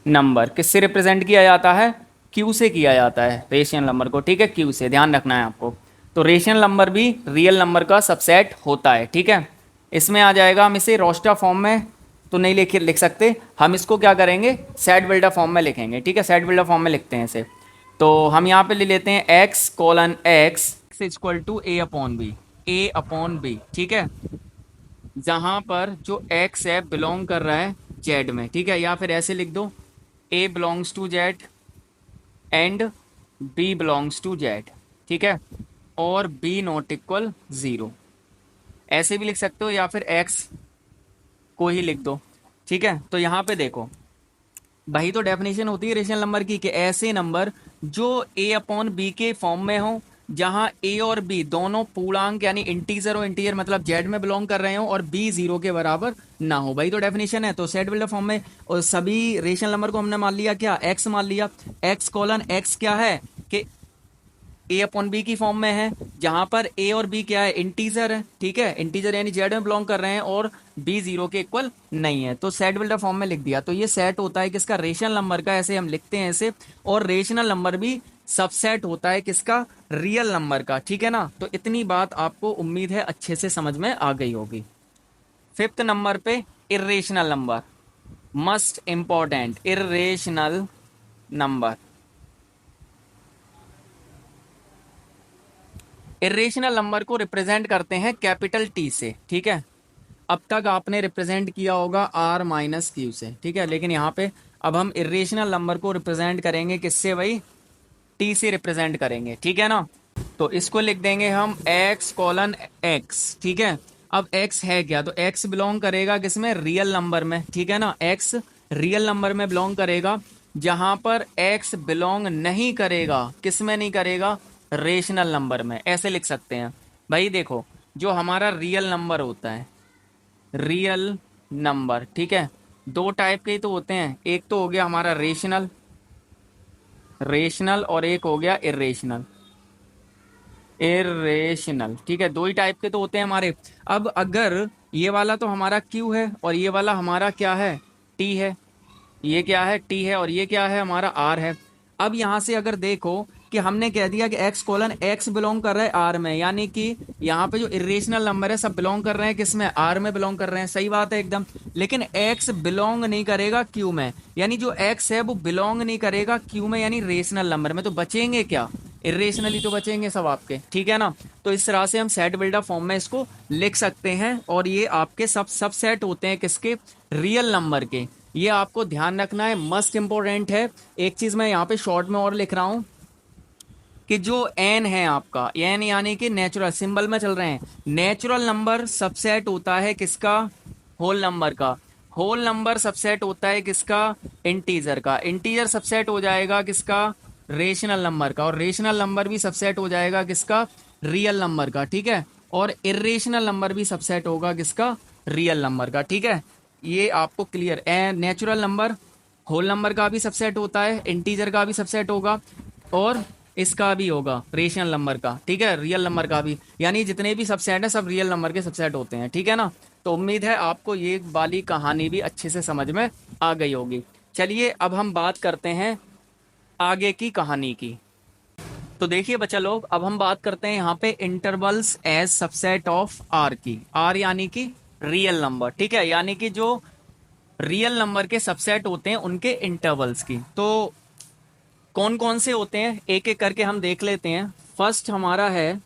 नंबर किससे रिप्रेजेंट किया जाता है, क्यू से किया जाता है रेशनल नंबर को, ठीक है। क्यू से, ध्यान रखना है आपको। तो रेशनल नंबर भी रियल नंबर का सबसेट होता है, ठीक है। इसमें आ जाएगा, हम इसे रोस्टर फॉर्म में तो नहीं लिख सकते, हम इसको क्या करेंगे, सेट बिल्डर फॉर्म में लिखेंगे, ठीक है। सेट बिल्डर फॉर्म में लिखते हैं इसे। तो हम यहाँ पे ले लेते हैं x:x equal to a/b, a/b, ठीक है। जहाँ पर जो x है बिलोंग कर रहा है z में, ठीक है। या फिर ऐसे लिख दो, a belongs to z and b belongs to z, ठीक है। और b नॉट इक्वल 0, ऐसे भी लिख सकते हो, या फिर x को ही लिख दो, ठीक है। तो यहाँ पे देखो, वही तो डेफिनेशन होती है रेशनल नंबर की, कि ऐसे नंबर जो a/b के फॉर्म में हो, जहां a और b दोनों पूर्णांक यानी इंटीजर हो, इंटीजर मतलब z में बिलोंग कर रहे हो, और b 0 के बराबर ना हो। वही तो डेफिनेशन है। तो सेट बिल्डर फॉर्म में और सभी रेशनल नंबर को हमने मान लिया क्या, x मान लिया। x:x क्या है कि a/b की फॉर्म में है, जहां पर a और b क्या है, इंटीजर है, ठीक है। इंटीजर यानी z में बिलोंग कर रहे हैं, और b 0 के इक्वल नहीं है। तो सेट बिल्डर फॉर्म में लिख दिया। तो ये सेट होता है किसका, रेशनल नंबर का, ऐसे हम लिखते हैं ऐसे। और रेशनल नंबर भी सबसेट होता है किसका, रियल नंबर का, ठीक है ना। तो इतनी बात आपको उम्मीद है अच्छे से समझ में आ गई होगी। फिफ्थ नंबर पे irrational number, must important, irrational number. Irrational number को रिप्रेजेंट करते हैं कैपिटल टी से, ठीक है। अब तक आपने रिप्रेजेंट किया होगा r-q से, ठीक है। लेकिन यहाँ पे अब हम इरेशनल नंबर को रिप्रेजेंट करेंगे किससे, भाई टी से रिप्रेजेंट करेंगे, ठीक है ना। तो इसको लिख देंगे हम x:x, ठीक है। अब x है क्या, तो x बिलोंग करेगा किसमें, रियल नंबर में, ठीक है ना। x रियल नंबर में बिलोंग करेगा। जहां पर x बिलोंग नहीं करेगा, किसमें नहीं करेगा, रेशनल नंबर में, ऐसे लिख सकते हैं। भाई देखो, जो हमारा रियल नंबर होता है, रियल नंबर, ठीक है, दो टाइप के ही तो होते हैं। एक तो हो गया हमारा रेशनल, रेशनल, और एक हो गया इरेशनल, इरेशनल, ठीक है। दो ही टाइप के तो होते हैं हमारे। अब अगर ये वाला तो हमारा Q है, और ये वाला हमारा क्या है, T है। ये क्या है, T है, और ये क्या है, हमारा R है। अब यहाँ से अगर देखो कि हमने कह दिया कि x:x बिलोंग कर रहा है R में, यानी कि यहाँ पे जो इरेशनल नंबर है सब बिलोंग कर रहे हैं किसमें, R में बिलोंग कर रहे हैं, सही बात है एकदम। लेकिन x बिलोंग नहीं करेगा Q में, यानी जो x है वो बिलोंग नहीं करेगा Q में, यानी रेशनल नंबर में। तो बचेंगे क्या, इरेशनली तो बचेंगे सब आपके, ठीक है ना। तो इस तरह से हम सेट बिल्डर फॉर्म में इसको लिख सकते हैं। और ये आपके सब सेट होते हैं किसके, रियल नंबर के। ये आपको ध्यान रखना है, मस्ट इंपॉर्टेंट है। एक चीज मैं यहाँ पे शॉर्ट में और लिख रहा हूँ कि जो n है आपका, n यानी कि नेचुरल, सिंबल में चल रहे हैं, नेचुरल नंबर सबसेट होता है किसका, होल नंबर का। होल नंबर सबसेट होता है किसका, इंटीजर का। इंटीजर सबसेट हो जाएगा किसका, रेशनल नंबर का। और रेशनल नंबर भी सबसेट हो जाएगा किसका, रियल नंबर का, ठीक है। और इरेशनल नंबर भी सबसेट होगा किसका, रियल नंबर का, ठीक है। ये आपको क्लियर है। नेचुरल नंबर होल नंबर का भी सबसेट होता है, इंटीजर का भी सबसेट होगा, और इसका भी होगा रेशनल नंबर का, ठीक है, रियल नंबर का भी। यानी जितने भी सबसेट हैं सब रियल नंबर के सबसेट होते हैं, ठीक है ना। तो उम्मीद है आपको ये वाली कहानी भी अच्छे से समझ में आ गई होगी। चलिए अब हम बात करते हैं आगे की कहानी की। तो देखिए बच्चा लोग, अब हम बात करते हैं यहाँ पे intervals as subset of R की। आर यानी कि रियल नंबर, ठीक है, यानी कि जो रियल नंबर के सबसेट होते हैं उनके इंटरवल्स की। तो कौन कौन से होते हैं एक एक करके हम देख लेते हैं। फर्स्ट हमारा है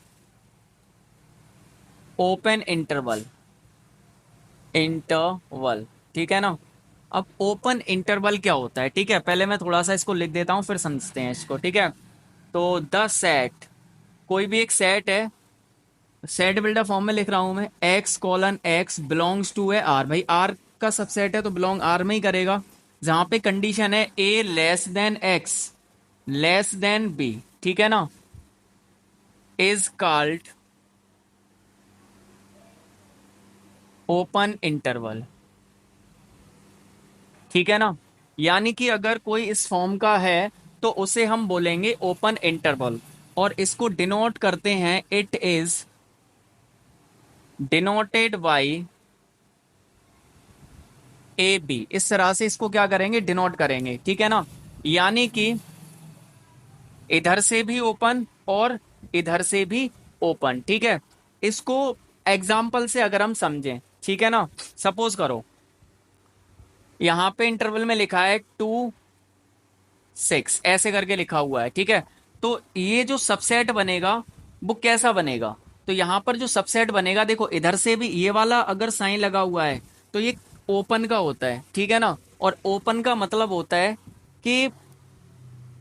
ओपन इंटरवल। इंटरवल, ठीक है ना। अब ओपन इंटरवल क्या होता है, ठीक है, पहले मैं थोड़ा सा इसको लिख देता हूं फिर समझते हैं इसको, ठीक है। तो द सेट, कोई भी एक सेट है, सेट बिल्डर फॉर्म में लिख रहा हूं मैं, x colon x belongs to है आर। भाई आर का सबसेट है तो बिलोंग आर में ही करेगा। जहां पे कंडीशन है A less than X less than B, ठीक है ना, इज कॉल्ड ओपन इंटरवल, ठीक है ना। यानी कि अगर कोई इस फॉर्म का है तो उसे हम बोलेंगे ओपन इंटरवल, और इसको डिनोट करते हैं, it is denoted by a b. इस तरह से इसको क्या करेंगे, डिनोट करेंगे, ठीक है ना। यानी कि इधर से भी ओपन और इधर से भी ओपन, ठीक है। इसको एग्जाम्पल से अगर हम समझें, ठीक है ना, सपोज करो यहां पे इंटरवल में लिखा है 2 6 ऐसे करके लिखा हुआ है, ठीक है। तो ये जो सबसेट बनेगा वो कैसा बनेगा, तो यहां पर जो सबसेट बनेगा, देखो इधर से भी ये वाला अगर साइन लगा हुआ है तो ये ओपन का होता है, ठीक है ना। और ओपन का मतलब होता है कि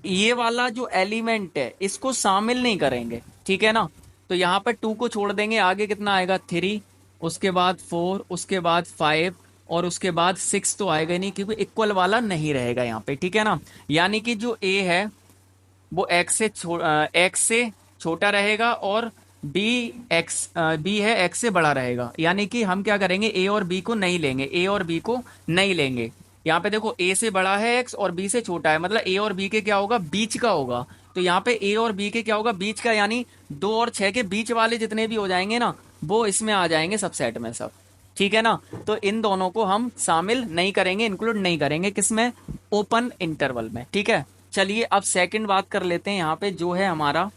ये वाला जो एलिमेंट है इसको शामिल नहीं करेंगे, ठीक है ना। तो यहाँ पर 2 को छोड़ देंगे, आगे कितना आएगा 3, उसके बाद 4, उसके बाद 5, और उसके बाद 6 तो आएगा ही नहीं क्योंकि इक्वल वाला नहीं रहेगा यहाँ पे, ठीक है ना। यानी कि जो ए है वो एक्स से छोटा रहेगा, और बी है एक्स से बड़ा रहेगा। यानी कि हम क्या करेंगे, ए और बी को नहीं लेंगे, ए और बी को नहीं लेंगे। यहाँ पे देखो ए से बड़ा है एक्स और बी से छोटा है, मतलब ए और बी के क्या होगा, बीच का होगा। तो यहाँ पे ए और बी के क्या होगा, बीच का, यानी 2 और 6 के बीच वाले जितने भी हो जाएंगे ना वो इसमें आ जाएंगे सबसेट में सब, ठीक है ना। तो इन दोनों को हम शामिल नहीं करेंगे, इंक्लूड नहीं करेंगे, किसमें, ओपन इंटरवल में, ठीक है। चलिए अब सेकंड बात कर लेते हैं यहाँ पे, जो है हमारा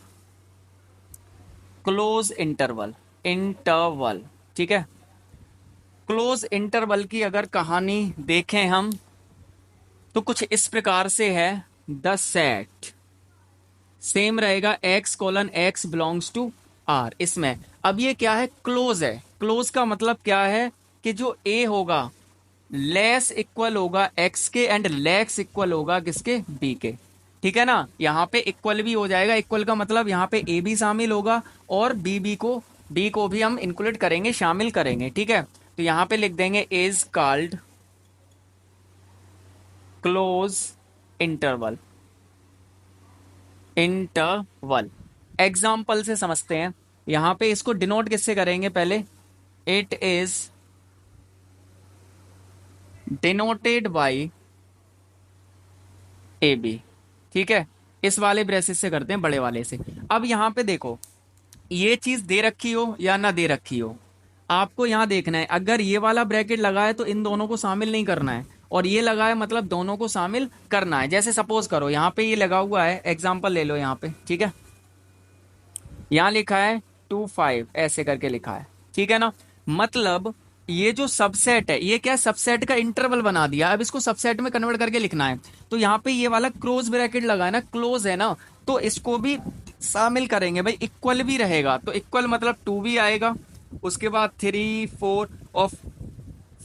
क्लोज इंटरवल। इंटरवल, ठीक है। क्लोज इंटरवल की अगर कहानी देखें हम तो कुछ इस प्रकार से है, द सेट सेम रहेगा x colon x belongs to R. इसमें अब ये क्या है, क्लोज है। क्लोज का मतलब क्या है कि जो ए होगा लेस इक्वल होगा एक्स के एंड लेस इक्वल होगा किसके, बी के, ठीक है ना। यहाँ पे इक्वल भी हो जाएगा, इक्वल का मतलब यहाँ पे ए भी शामिल होगा और बी को भी हम इंक्लूड करेंगे, शामिल करेंगे, ठीक है। तो यहाँ पे लिख देंगे is called close interval. Interval example से समझते हैं। यहां पे इसको डिनोट किससे करेंगे, पहले it is denoted by a b, ठीक है। इस वाले ब्रेसेस से करते हैं, बड़े वाले से। अब यहां पे देखो, ये चीज दे रखी हो या ना दे रखी हो, आपको यहां देखना है। अगर ये वाला ब्रैकेट लगा है तो इन दोनों को शामिल नहीं करना है, और ये लगा है मतलब दोनों को शामिल करना है। जैसे सपोज करो यहाँ पे ये लगा हुआ है, एग्जाम्पल ले लो यहाँ पे, ठीक है। यहाँ लिखा है 2 5 ऐसे करके लिखा है, ठीक है ना। मतलब ये जो सबसेट है, ये क्या सबसेट का इंटरवल बना दिया, अब इसको सबसेट में कन्वर्ट करके लिखना है। तो यहाँ पे ये वाला क्लोज ब्रैकेट लगा है ना, क्लोज है ना, तो इसको भी शामिल करेंगे भाई, इक्वल भी रहेगा। तो इक्वल मतलब 2 भी आएगा, उसके बाद 3 4 और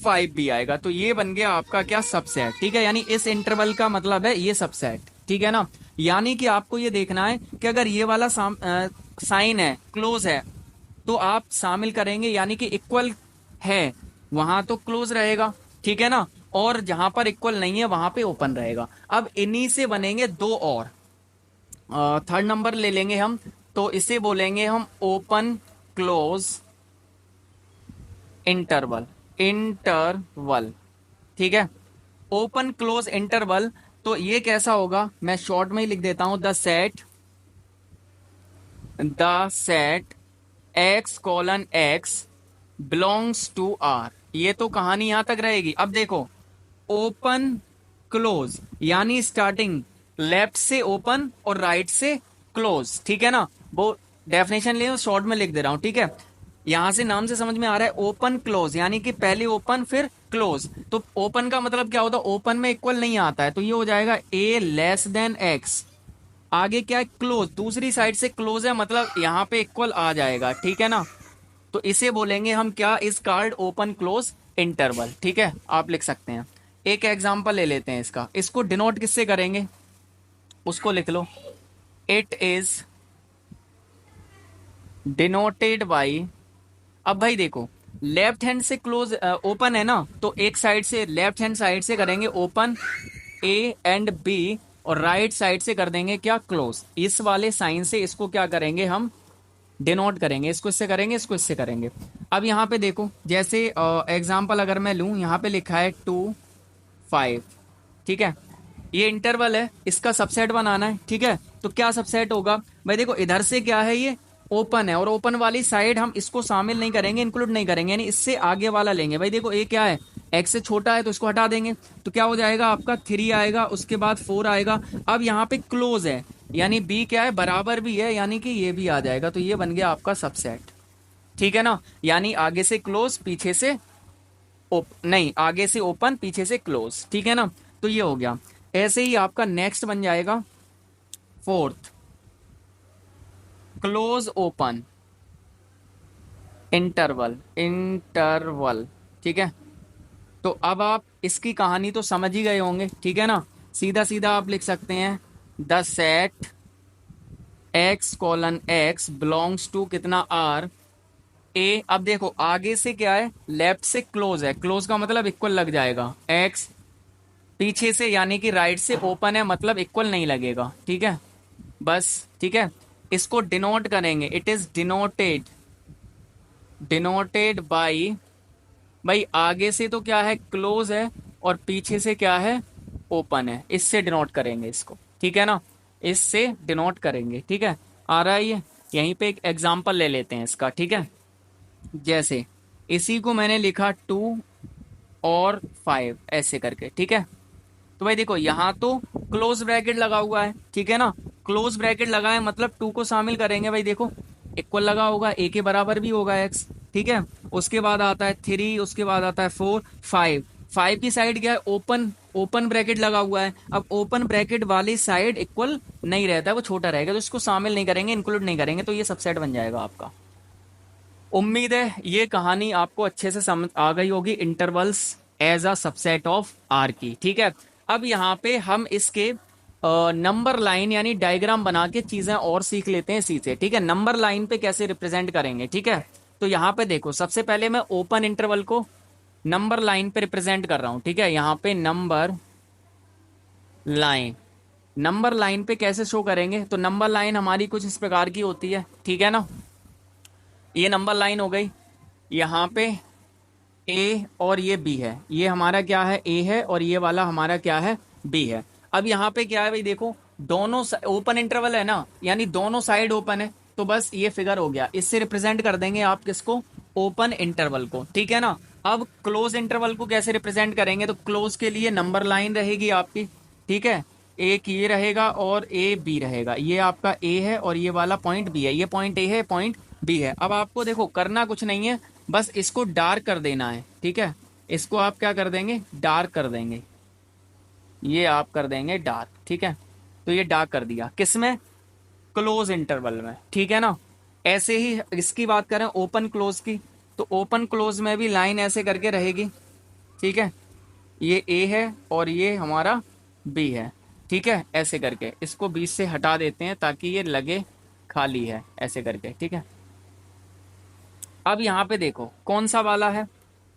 5 भी आएगा। तो ये बन गया आपका क्या, सबसेट, ठीक है। यानी इस इंटरवल का मतलब है ये सबसेट, ठीक है ना। यानी कि आपको ये देखना है कि अगर ये वाला साइन है, क्लोज है, तो आप शामिल करेंगे, यानी कि इक्वल है वहां तो क्लोज रहेगा, ठीक है ना। और जहां पर इक्वल नहीं है वहां पे ओपन रहेगा। अब इन्हीं से बनेंगे दो और, थर्ड नंबर ले लेंगे हम, तो इसे बोलेंगे हम ओपन क्लोज इंटरवल। इंटरवल, ठीक है, ओपन क्लोज इंटरवल। तो ये कैसा होगा, मैं शॉर्ट में ही लिख देता हूं, the set x colon x belongs to R. ये तो कहानी यहां तक रहेगी। अब देखो, ओपन क्लोज यानी स्टार्टिंग लेफ्ट से ओपन और राइट से क्लोज, ठीक है ना। वो डेफिनेशन ले शॉर्ट में लिख दे रहा हूं, ठीक है। यहां से नाम से समझ में आ रहा है ओपन क्लोज, यानी कि पहले ओपन फिर क्लोज। तो ओपन का मतलब क्या होता है, ओपन में इक्वल नहीं आता है, तो ये हो जाएगा ए लेस देन एक्स। आगे क्या है, क्लोज, दूसरी साइड से क्लोज है, मतलब यहाँ पे इक्वल आ जाएगा, ठीक है ना। तो इसे बोलेंगे हम क्या, इस कार्ड ओपन क्लोज इंटरवल, ठीक है, आप लिख सकते हैं। एक एग्जांपल ले लेते हैं इसका, इसको डिनोट किससे करेंगे, उसको लिख लो। इट इज डिनोटेड बाई, अब भाई देखो, लेफ्ट हैंड से क्लोज ओपन है ना, तो एक साइड से, लेफ्ट हैंड साइड से करेंगे ओपन ए एंड बी, और राइट साइड से कर देंगे क्या, क्लोज। इस वाले साइन से इसको क्या करेंगे हम, डिनोट करेंगे, इसको इससे करेंगे, इसको इससे करेंगे। अब यहाँ पे देखो, जैसे एग्जांपल अगर मैं लूं, यहाँ पे लिखा है 2 5, ठीक है, ये इंटरवल है, इसका सबसेट बनाना है, ठीक है। तो क्या सबसेट होगा भाई, देखो इधर से क्या है, ये ओपन है, और ओपन वाली साइड हम इसको शामिल नहीं करेंगे, इंक्लूड नहीं करेंगे, यानी इससे आगे वाला लेंगे। भाई देखो, ये क्या है, एक्स से छोटा है, तो इसको हटा देंगे, तो क्या हो जाएगा आपका 3 आएगा, उसके बाद 4 आएगा। अब यहाँ पे क्लोज है, यानी बी क्या है, बराबर भी है, यानी कि ये भी आ जाएगा, तो ये बन गया आपका सबसेट, ठीक है ना। यानी आगे से क्लोज, पीछे से नहीं, आगे से ओपन, पीछे से क्लोज, ठीक है ना। तो ये हो गया। ऐसे ही आपका नेक्स्ट बन जाएगा fourth, close open interval, interval, ठीक है। तो अब आप इसकी कहानी तो समझ ही गए होंगे, ठीक है ना। सीधा सीधा आप लिख सकते हैं, the set x colon x belongs to कितना, आर ए। अब देखो आगे से क्या है, लेफ्ट से क्लोज है, क्लोज का मतलब इक्वल लग जाएगा, एक्स पीछे से यानी कि राइट से ओपन है, मतलब इक्वल नहीं लगेगा, ठीक है, बस, ठीक है। इसको डिनोट करेंगे, it is denoted, denoted by, भाई आगे से तो क्या है, क्लोज है, और पीछे से क्या है, ओपन है, इससे डिनोट करेंगे इसको, ठीक है ना, इससे डिनोट करेंगे, ठीक है। आ रहा है ये, यहीं पे एक एग्जांपल ले लेते हैं इसका, ठीक है। जैसे इसी को मैंने लिखा 2 और 5 ऐसे करके, ठीक है। तो भाई देखो, यहाँ तो क्लोज ब्रैकेट लगा हुआ है, ठीक है ना, क्लोज ब्रैकेट लगा है, मतलब 2 को शामिल करेंगे, भाई देखो इक्वल लगा होगा, ए के बराबर भी होगा एक्स, ठीक है। उसके बाद आता है 3, उसके बाद आता है 4 5, 5 की साइड क्या है, ओपन, ओपन ब्रैकेट लगा हुआ है। अब ओपन ब्रैकेट वाली साइड इक्वल नहीं रहता है, वो छोटा रहेगा, तो इसको शामिल नहीं करेंगे, इंक्लूड नहीं करेंगे, तो ये सबसेट बन जाएगा आपका। उम्मीद है ये कहानी आपको अच्छे से समझ आ गई होगी, intervals as a subset of R की, ठीक है। अब यहाँ पे हम इसके नंबर लाइन यानी डायग्राम बना के चीजें और सीख लेते हैं इसी से, ठीक है। नंबर लाइन पे कैसे रिप्रेजेंट करेंगे, ठीक है। तो यहाँ पे देखो, सबसे पहले मैं ओपन इंटरवल को नंबर लाइन पे रिप्रेजेंट कर रहा हूँ, ठीक है। यहाँ पे नंबर लाइन, नंबर लाइन पे कैसे शो करेंगे, तो नंबर लाइन हमारी कुछ इस प्रकार की होती है, ठीक है ना। ये नंबर लाइन हो गई, यहाँ पे ए और ये बी है, ये हमारा क्या है, ए है, और ये वाला हमारा क्या है, बी है। अब यहाँ पे क्या है भाई देखो, दोनों ओपन इंटरवल है ना, यानी दोनों साइड ओपन है, तो बस ये फिगर हो गया, इससे रिप्रेजेंट कर देंगे आप किसको, ओपन इंटरवल को, ठीक है ना। अब क्लोज इंटरवल को कैसे रिप्रेजेंट करेंगे, तो क्लोज के लिए नंबर लाइन रहेगी आपकी, ठीक है। एक ये रहेगा और ए बी रहेगा, ये आपका ए है और ये वाला पॉइंट बी है, ये पॉइंट ए है, पॉइंट बी है। अब आपको देखो करना कुछ नहीं है, बस इसको डार्क कर देना है, ठीक है। इसको आप क्या कर देंगे, डार्क कर देंगे, ये आप कर देंगे डार्क, ठीक है। तो ये डार्क कर दिया, किसमें, क्लोज इंटरवल में, ठीक है ना। ऐसे ही इसकी बात करें ओपन क्लोज की, तो ओपन क्लोज में भी लाइन ऐसे करके रहेगी, ठीक है। ये ए है और ये हमारा बी है, ठीक है। ऐसे करके इसको बीच से हटा देते हैं ताकि ये लगे खाली है, ऐसे करके, ठीक है। अब यहाँ पे देखो कौन सा वाला है,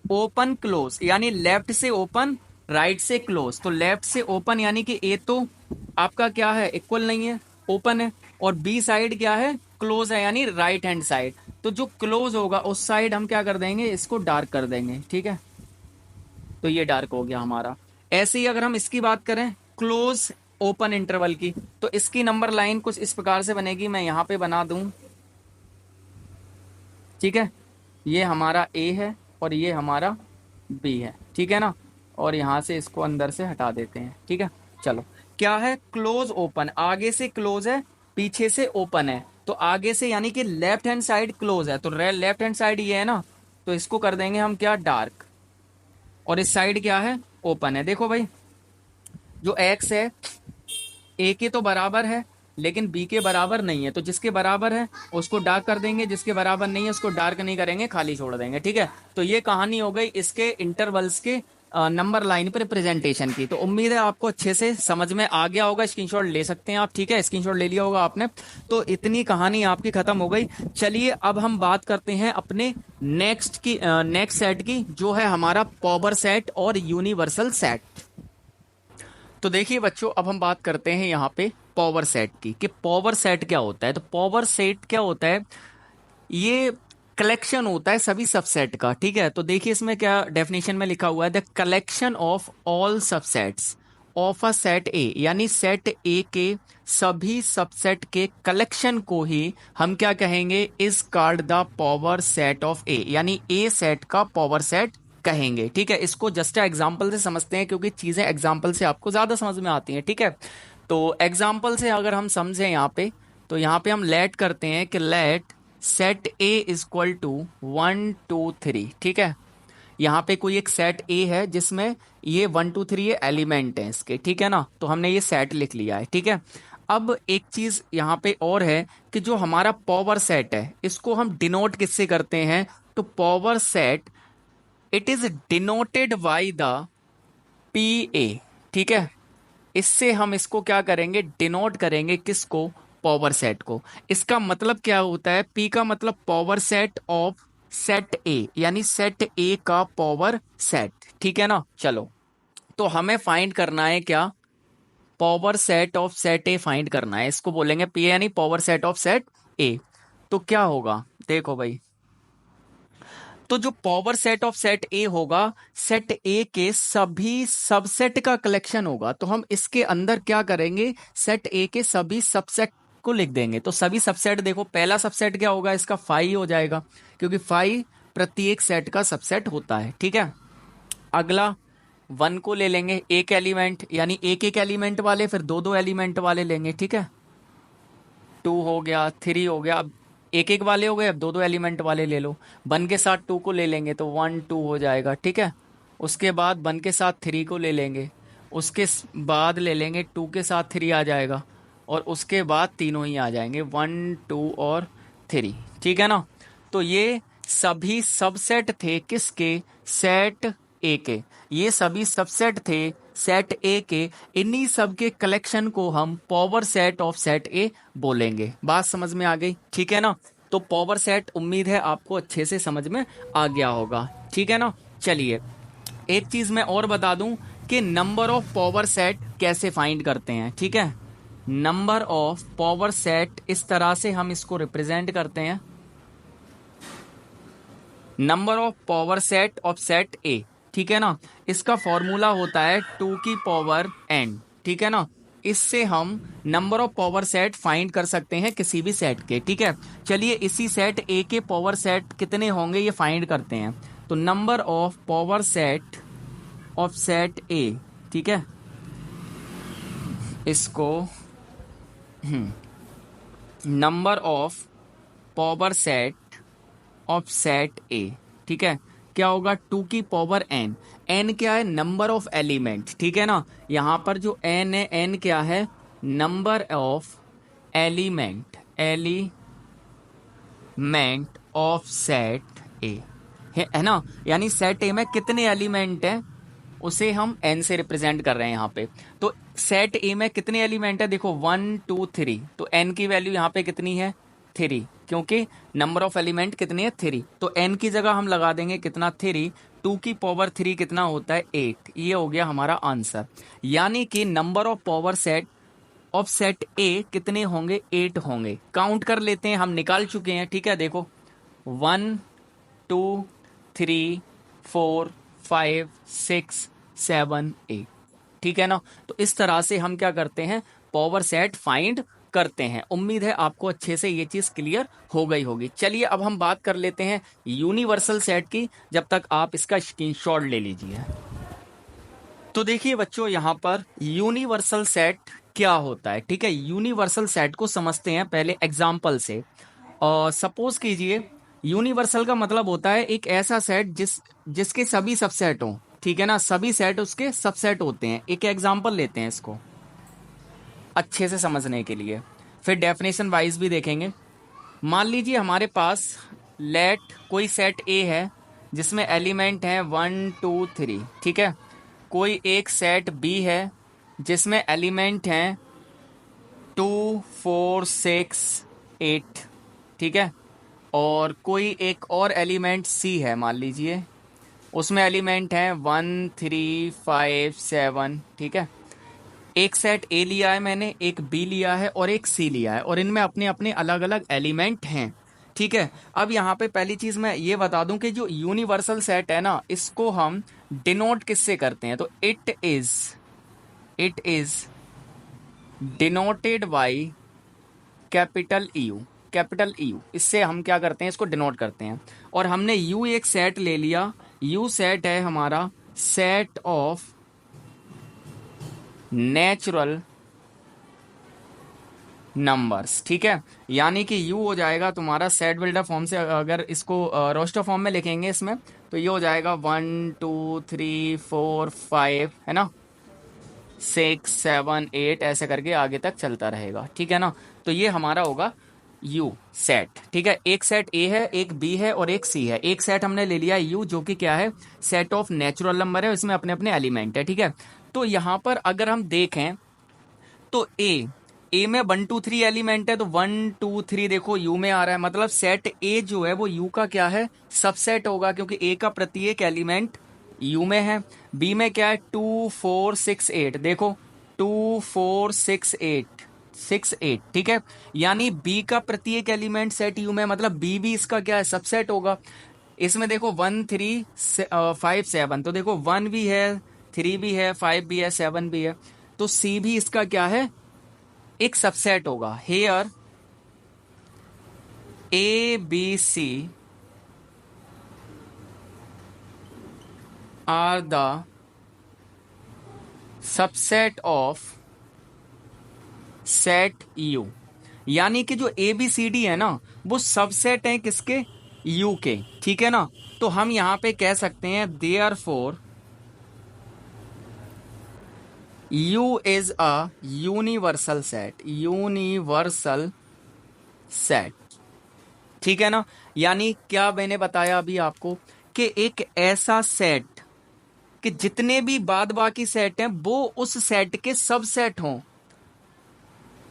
ओपन क्लोज, यानी लेफ्ट से ओपन, राइट से क्लोज। तो लेफ्ट से ओपन यानी कि ए तो आपका क्या है, इक्वल नहीं है, ओपन है, और बी साइड क्या है, क्लोज है, यानी राइट हैंड साइड। तो जो क्लोज होगा उस साइड हम क्या कर देंगे, इसको डार्क कर देंगे, ठीक है। तो ये डार्क हो गया हमारा। ऐसे ही अगर हम इसकी बात करें क्लोज ओपन इंटरवल की, तो इसकी नंबर लाइन कुछ इस प्रकार से बनेगी, मैं यहाँ पे बना दूं, ठीक है। ये हमारा ए है और ये हमारा बी है, ठीक है ना। और यहाँ से इसको अंदर से हटा देते हैं, ठीक है। चलो क्या है, क्लोज ओपन, आगे से क्लोज है, पीछे से ओपन है, तो आगे से यानी कि लेफ्ट हैंड साइड क्लोज है, तो लेफ्ट हैंड साइड ये है ना, तो इसको कर देंगे हम क्या, डार्क, और इस साइड क्या है, ओपन है। देखो भाई, जो एक्स है ए के तो बराबर है लेकिन बी के बराबर नहीं है, तो जिसके बराबर है उसको डार्क कर देंगे, जिसके बराबर नहीं है उसको डार्क नहीं करेंगे, खाली छोड़ देंगे। ठीक है, तो ये कहानी हो गई इसके इंटरवल्स के नंबर लाइन पर रिप्रेजेंटेशन की। तो उम्मीद है आपको अच्छे से समझ में आ गया होगा, स्क्रीनशॉट ले सकते हैं आप। ठीक है, स्क्रीनशॉट ले लिया होगा आपने। तो इतनी कहानी आपकी खत्म हो गई। चलिए अब हम बात करते हैं अपने नेक्स्ट सेट की, जो है हमारा पावर सेट और यूनिवर्सल सेट। तो देखिए बच्चों, अब हम बात करते हैं यहाँ पे पावर सेट की, कि पावर सेट क्या होता है। तो पावर सेट क्या होता है, ये कलेक्शन होता है सभी सबसेट का। ठीक है, तो देखिए इसमें क्या डेफिनेशन में लिखा हुआ है, the collection of all subsets of a set ए, यानी सेट ए के सभी सबसेट के कलेक्शन को ही हम क्या कहेंगे, is called the power set of A, यानी ए सेट का पावर सेट कहेंगे। ठीक है, इसको जस्ट एग्जाम्पल से समझते हैं, क्योंकि चीजें एग्जाम्पल से आपको ज्यादा समझ में आती हैं। ठीक है, तो एग्जाम्पल से अगर हम समझें यहाँ पे, तो यहाँ पे हम लेट करते हैं कि let set A is equal to 1 2 3। ठीक है, यहाँ पे कोई एक सेट ए है जिसमें ये 1 2 3 ये एलिमेंट है इसके। ठीक है ना, तो हमने ये सेट लिख लिया है। ठीक है, अब एक चीज यहाँ पे और है कि जो हमारा पावर सेट है इसको हम डिनोट किससे करते हैं, तो power set it is denoted by the P A. ठीक है, इससे हम इसको क्या करेंगे, डिनोट करेंगे किसको, पावर सेट को। इसका मतलब क्या होता है, पी का मतलब पावर सेट ऑफ सेट ए, यानी सेट ए का पावर सेट। ठीक है ना, चलो तो हमें फाइंड करना है क्या, power set of set A find करना है, इसको बोलेंगे पी, यानी पावर सेट ऑफ सेट ए। तो क्या होगा, देखो भाई, तो जो पावर सेट ऑफ सेट ए होगा, सेट ए के सभी सबसेट का कलेक्शन होगा। तो हम इसके अंदर क्या करेंगे, सेट ए के सभी सबसेट को लिख देंगे। तो सभी सबसेट, देखो पहला सबसेट क्या होगा इसका, 5 हो जाएगा, क्योंकि 5 प्रत्येक सेट का सबसेट होता है। ठीक है, अगला 1 को ले लेंगे, एक एलिमेंट, यानी एक एक एलिमेंट वाले, फिर दो दो एलिमेंट वाले लेंगे। ठीक है, 2 हो गया, 3 हो गया, अब एक एक वाले हो गए, अब दो दो एलिमेंट वाले ले लो। 1 के साथ 2 को ले लेंगे तो 1 2 हो जाएगा। ठीक है, उसके बाद 1 के साथ 3 को ले लेंगे, उसके बाद ले लेंगे 2 के साथ 3 आ जाएगा, और उसके बाद तीनों ही आ जाएंगे, 1 2 और 3। ठीक है ना, तो ये सभी सबसेट थे किसके, सेट ए के। ये सभी सबसेट थे सेट ए के, इन्हीं सब के कलेक्शन को हम पावर सेट ऑफ सेट ए बोलेंगे। बात समझ में आ गई, ठीक है ना। तो पावर सेट उम्मीद है आपको अच्छे से समझ में आ गया होगा, ठीक है ना। चलिए एक चीज मैं और बता दूं कि नंबर ऑफ पावर सेट कैसे फाइंड करते हैं। ठीक है, नंबर ऑफ पावर सेट इस तरह से हम इसको रिप्रेजेंट करते हैं, number of power set of set ए। ठीक है ना, इसका फॉर्मूला होता है 2 की पावर n। ठीक है ना, इससे हम number of power set find कर सकते हैं किसी भी सेट के। ठीक है, चलिए इसी सेट ए के पावर सेट कितने होंगे ये फाइंड करते हैं। तो number of power set of set ए, ठीक है, इसको number of power set of set ए, ठीक है, क्या होगा 2 की पावर n। n क्या है, नंबर ऑफ एलिमेंट। ठीक है ना, यहां पर जो n है, n क्या है, number of element, element of set ए है ना, यानी सेट ए में कितने एलिमेंट हैं उसे हम n से रिप्रेजेंट कर रहे हैं यहाँ पे। तो सेट ए में कितने एलिमेंट है, देखो 1 2 3, तो n की वैल्यू यहाँ पे कितनी है 3, क्योंकि नंबर ऑफ एलिमेंट कितनी है 3, तो n की जगह हम लगा देंगे कितना 3, 2 की पावर 3 कितना होता है 8। ये हो गया हमारा आंसर, यानी कि number of power set of set ए कितने होंगे, 8 होंगे। काउंट कर लेते हैं, हम निकाल चुके हैं। ठीक है, देखो 1 2 3 4 5 6 7 8। ठीक है ना, तो इस तरह से हम क्या करते हैं, पावर सेट फाइंड करते हैं। उम्मीद है आपको अच्छे से ये चीज क्लियर हो गई होगी। चलिए अब हम बात कर लेते हैं यूनिवर्सल सेट की, जब तक आप इसका स्क्रीनशॉट ले लीजिए। तो देखिए बच्चों, यहाँ पर यूनिवर्सल सेट क्या होता है। ठीक है, यूनिवर्सल सेट को समझते हैं पहले एग्जाम्पल से। और सपोज कीजिए यूनिवर्सल का मतलब होता है एक ऐसा सेट जिसके सभी सबसेट हों। ठीक है ना, सभी सेट उसके सबसेट होते हैं। एक एग्जाम्पल लेते हैं इसको अच्छे से समझने के लिए, फिर डेफिनेशन वाइज भी देखेंगे। मान लीजिए हमारे पास लेट कोई सेट ए है जिसमें एलिमेंट हैं 1 2 3। ठीक है, कोई एक सेट बी है जिसमें एलिमेंट हैं 2 4 6 8। ठीक है, और कोई एक और एलिमेंट सी है मान लीजिए, उसमें एलिमेंट हैं 1 3 5 7। ठीक है, एक सेट ए लिया है मैंने, एक बी लिया है और एक सी लिया है, और इनमें अपने अपने अलग अलग एलिमेंट हैं। ठीक है, अब यहाँ पे पहली चीज मैं ये बता दूं कि जो यूनिवर्सल सेट है ना, इसको हम डिनोट किससे करते हैं, तो it is denoted by capital you. Capital you, इससे हम क्या करते हैं, इसको डिनोट करते हैं। और हमने यू एक सेट ले लिया, यू सेट है हमारा सेट ऑफ नेचुरल नंबर्स। ठीक है, यानी कि यू हो जाएगा तुम्हारा सेट बिल्डर फॉर्म से, अगर इसको रोस्टर फॉर्म में लिखेंगे इसमें, तो ये हो जाएगा 1 2 3 4 5, है ना, 6 7 8 ऐसे करके आगे तक चलता रहेगा। ठीक है ना, तो ये हमारा होगा यू सेट। ठीक है, एक सेट ए है, एक बी है और एक सी है। एक सेट हमने ले लिया यू जो कि क्या है, सेट ऑफ नेचुरल नंबर है, इसमें अपने अपने एलिमेंट है। ठीक है, तो यहां पर अगर हम देखें तो ए में 1 2 3 एलिमेंट है, तो 1 2 3 देखो यू में आ रहा है, मतलब सेट ए जो है वो यू का क्या है, सबसेट होगा, क्योंकि ए का प्रत्येक एलिमेंट यू में है। बी में क्या है, 2 4 6 8, देखो 2 4 6 8 6 8। ठीक है, यानी बी का प्रत्येक एलिमेंट सेट यू में, मतलब बी भी इसका क्या है, सबसेट होगा। इसमें देखो 1 3 5 7, तो देखो 1 भी है, 3 भी है, 5 भी है, 7 भी है, तो सी भी इसका क्या है, एक सबसेट होगा। Here A B C are the subset of set U, यानी कि जो ए बी सी डी है ना, वो सबसेट है किसके, यू के। ठीक है ना, तो हम यहां पे कह सकते हैं therefore you is a universal set. Universal set, ठीक है ना, यानी क्या मैंने बताया अभी आपको कि एक ऐसा सेट कि जितने भी बाद बाकी सेट हैं वो उस सेट के सबसेट हों,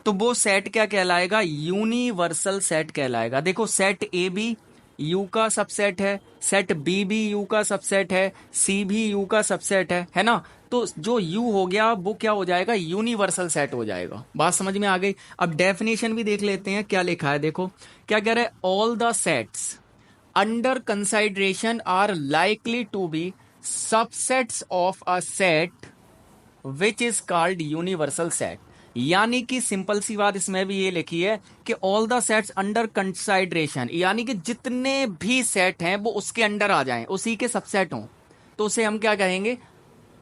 तो वो सेट क्या कहलाएगा, यूनिवर्सल सेट कहलाएगा। देखो सेट ए बी यू का सबसेट है, सेट बी भी यू का सबसेट है, सी भी यू का सबसेट है ना, तो जो यू हो गया वो क्या हो जाएगा, यूनिवर्सल सेट हो जाएगा। बात समझ में आ गई। अब डेफिनेशन भी देख लेते हैं क्या लिखा है, देखो क्या कह रहा है, all the sets under consideration are likely to be subsets of a set which is called universal set. यानी कि सिंपल सी बात इसमें भी ये लिखी है कि ऑल द सेट्स अंडर कंसाइडरेशन, यानी कि जितने भी सेट हैं वो उसके अंडर आ जाएं, उसी के सबसेट हों, तो उसे हम क्या कहेंगे,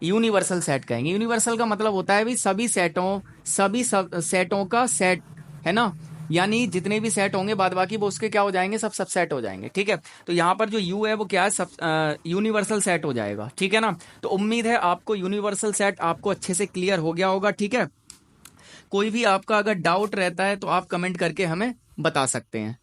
यूनिवर्सल सेट कहेंगे। यूनिवर्सल का मतलब होता है भी सभी सेटों का सेट, है ना, यानी जितने भी सेट होंगे बाद बाकी वो उसके क्या हो जाएंगे, सब सबसेट हो जाएंगे। ठीक है, तो यहाँ पर जो यू है वो क्या है, सब यूनिवर्सल सेट हो जाएगा। ठीक है ना, तो उम्मीद है आपको यूनिवर्सल सेट आपको अच्छे से क्लियर हो गया होगा। ठीक है, कोई भी आपका अगर डाउट रहता है तो आप कमेंट करके हमें बता सकते हैं।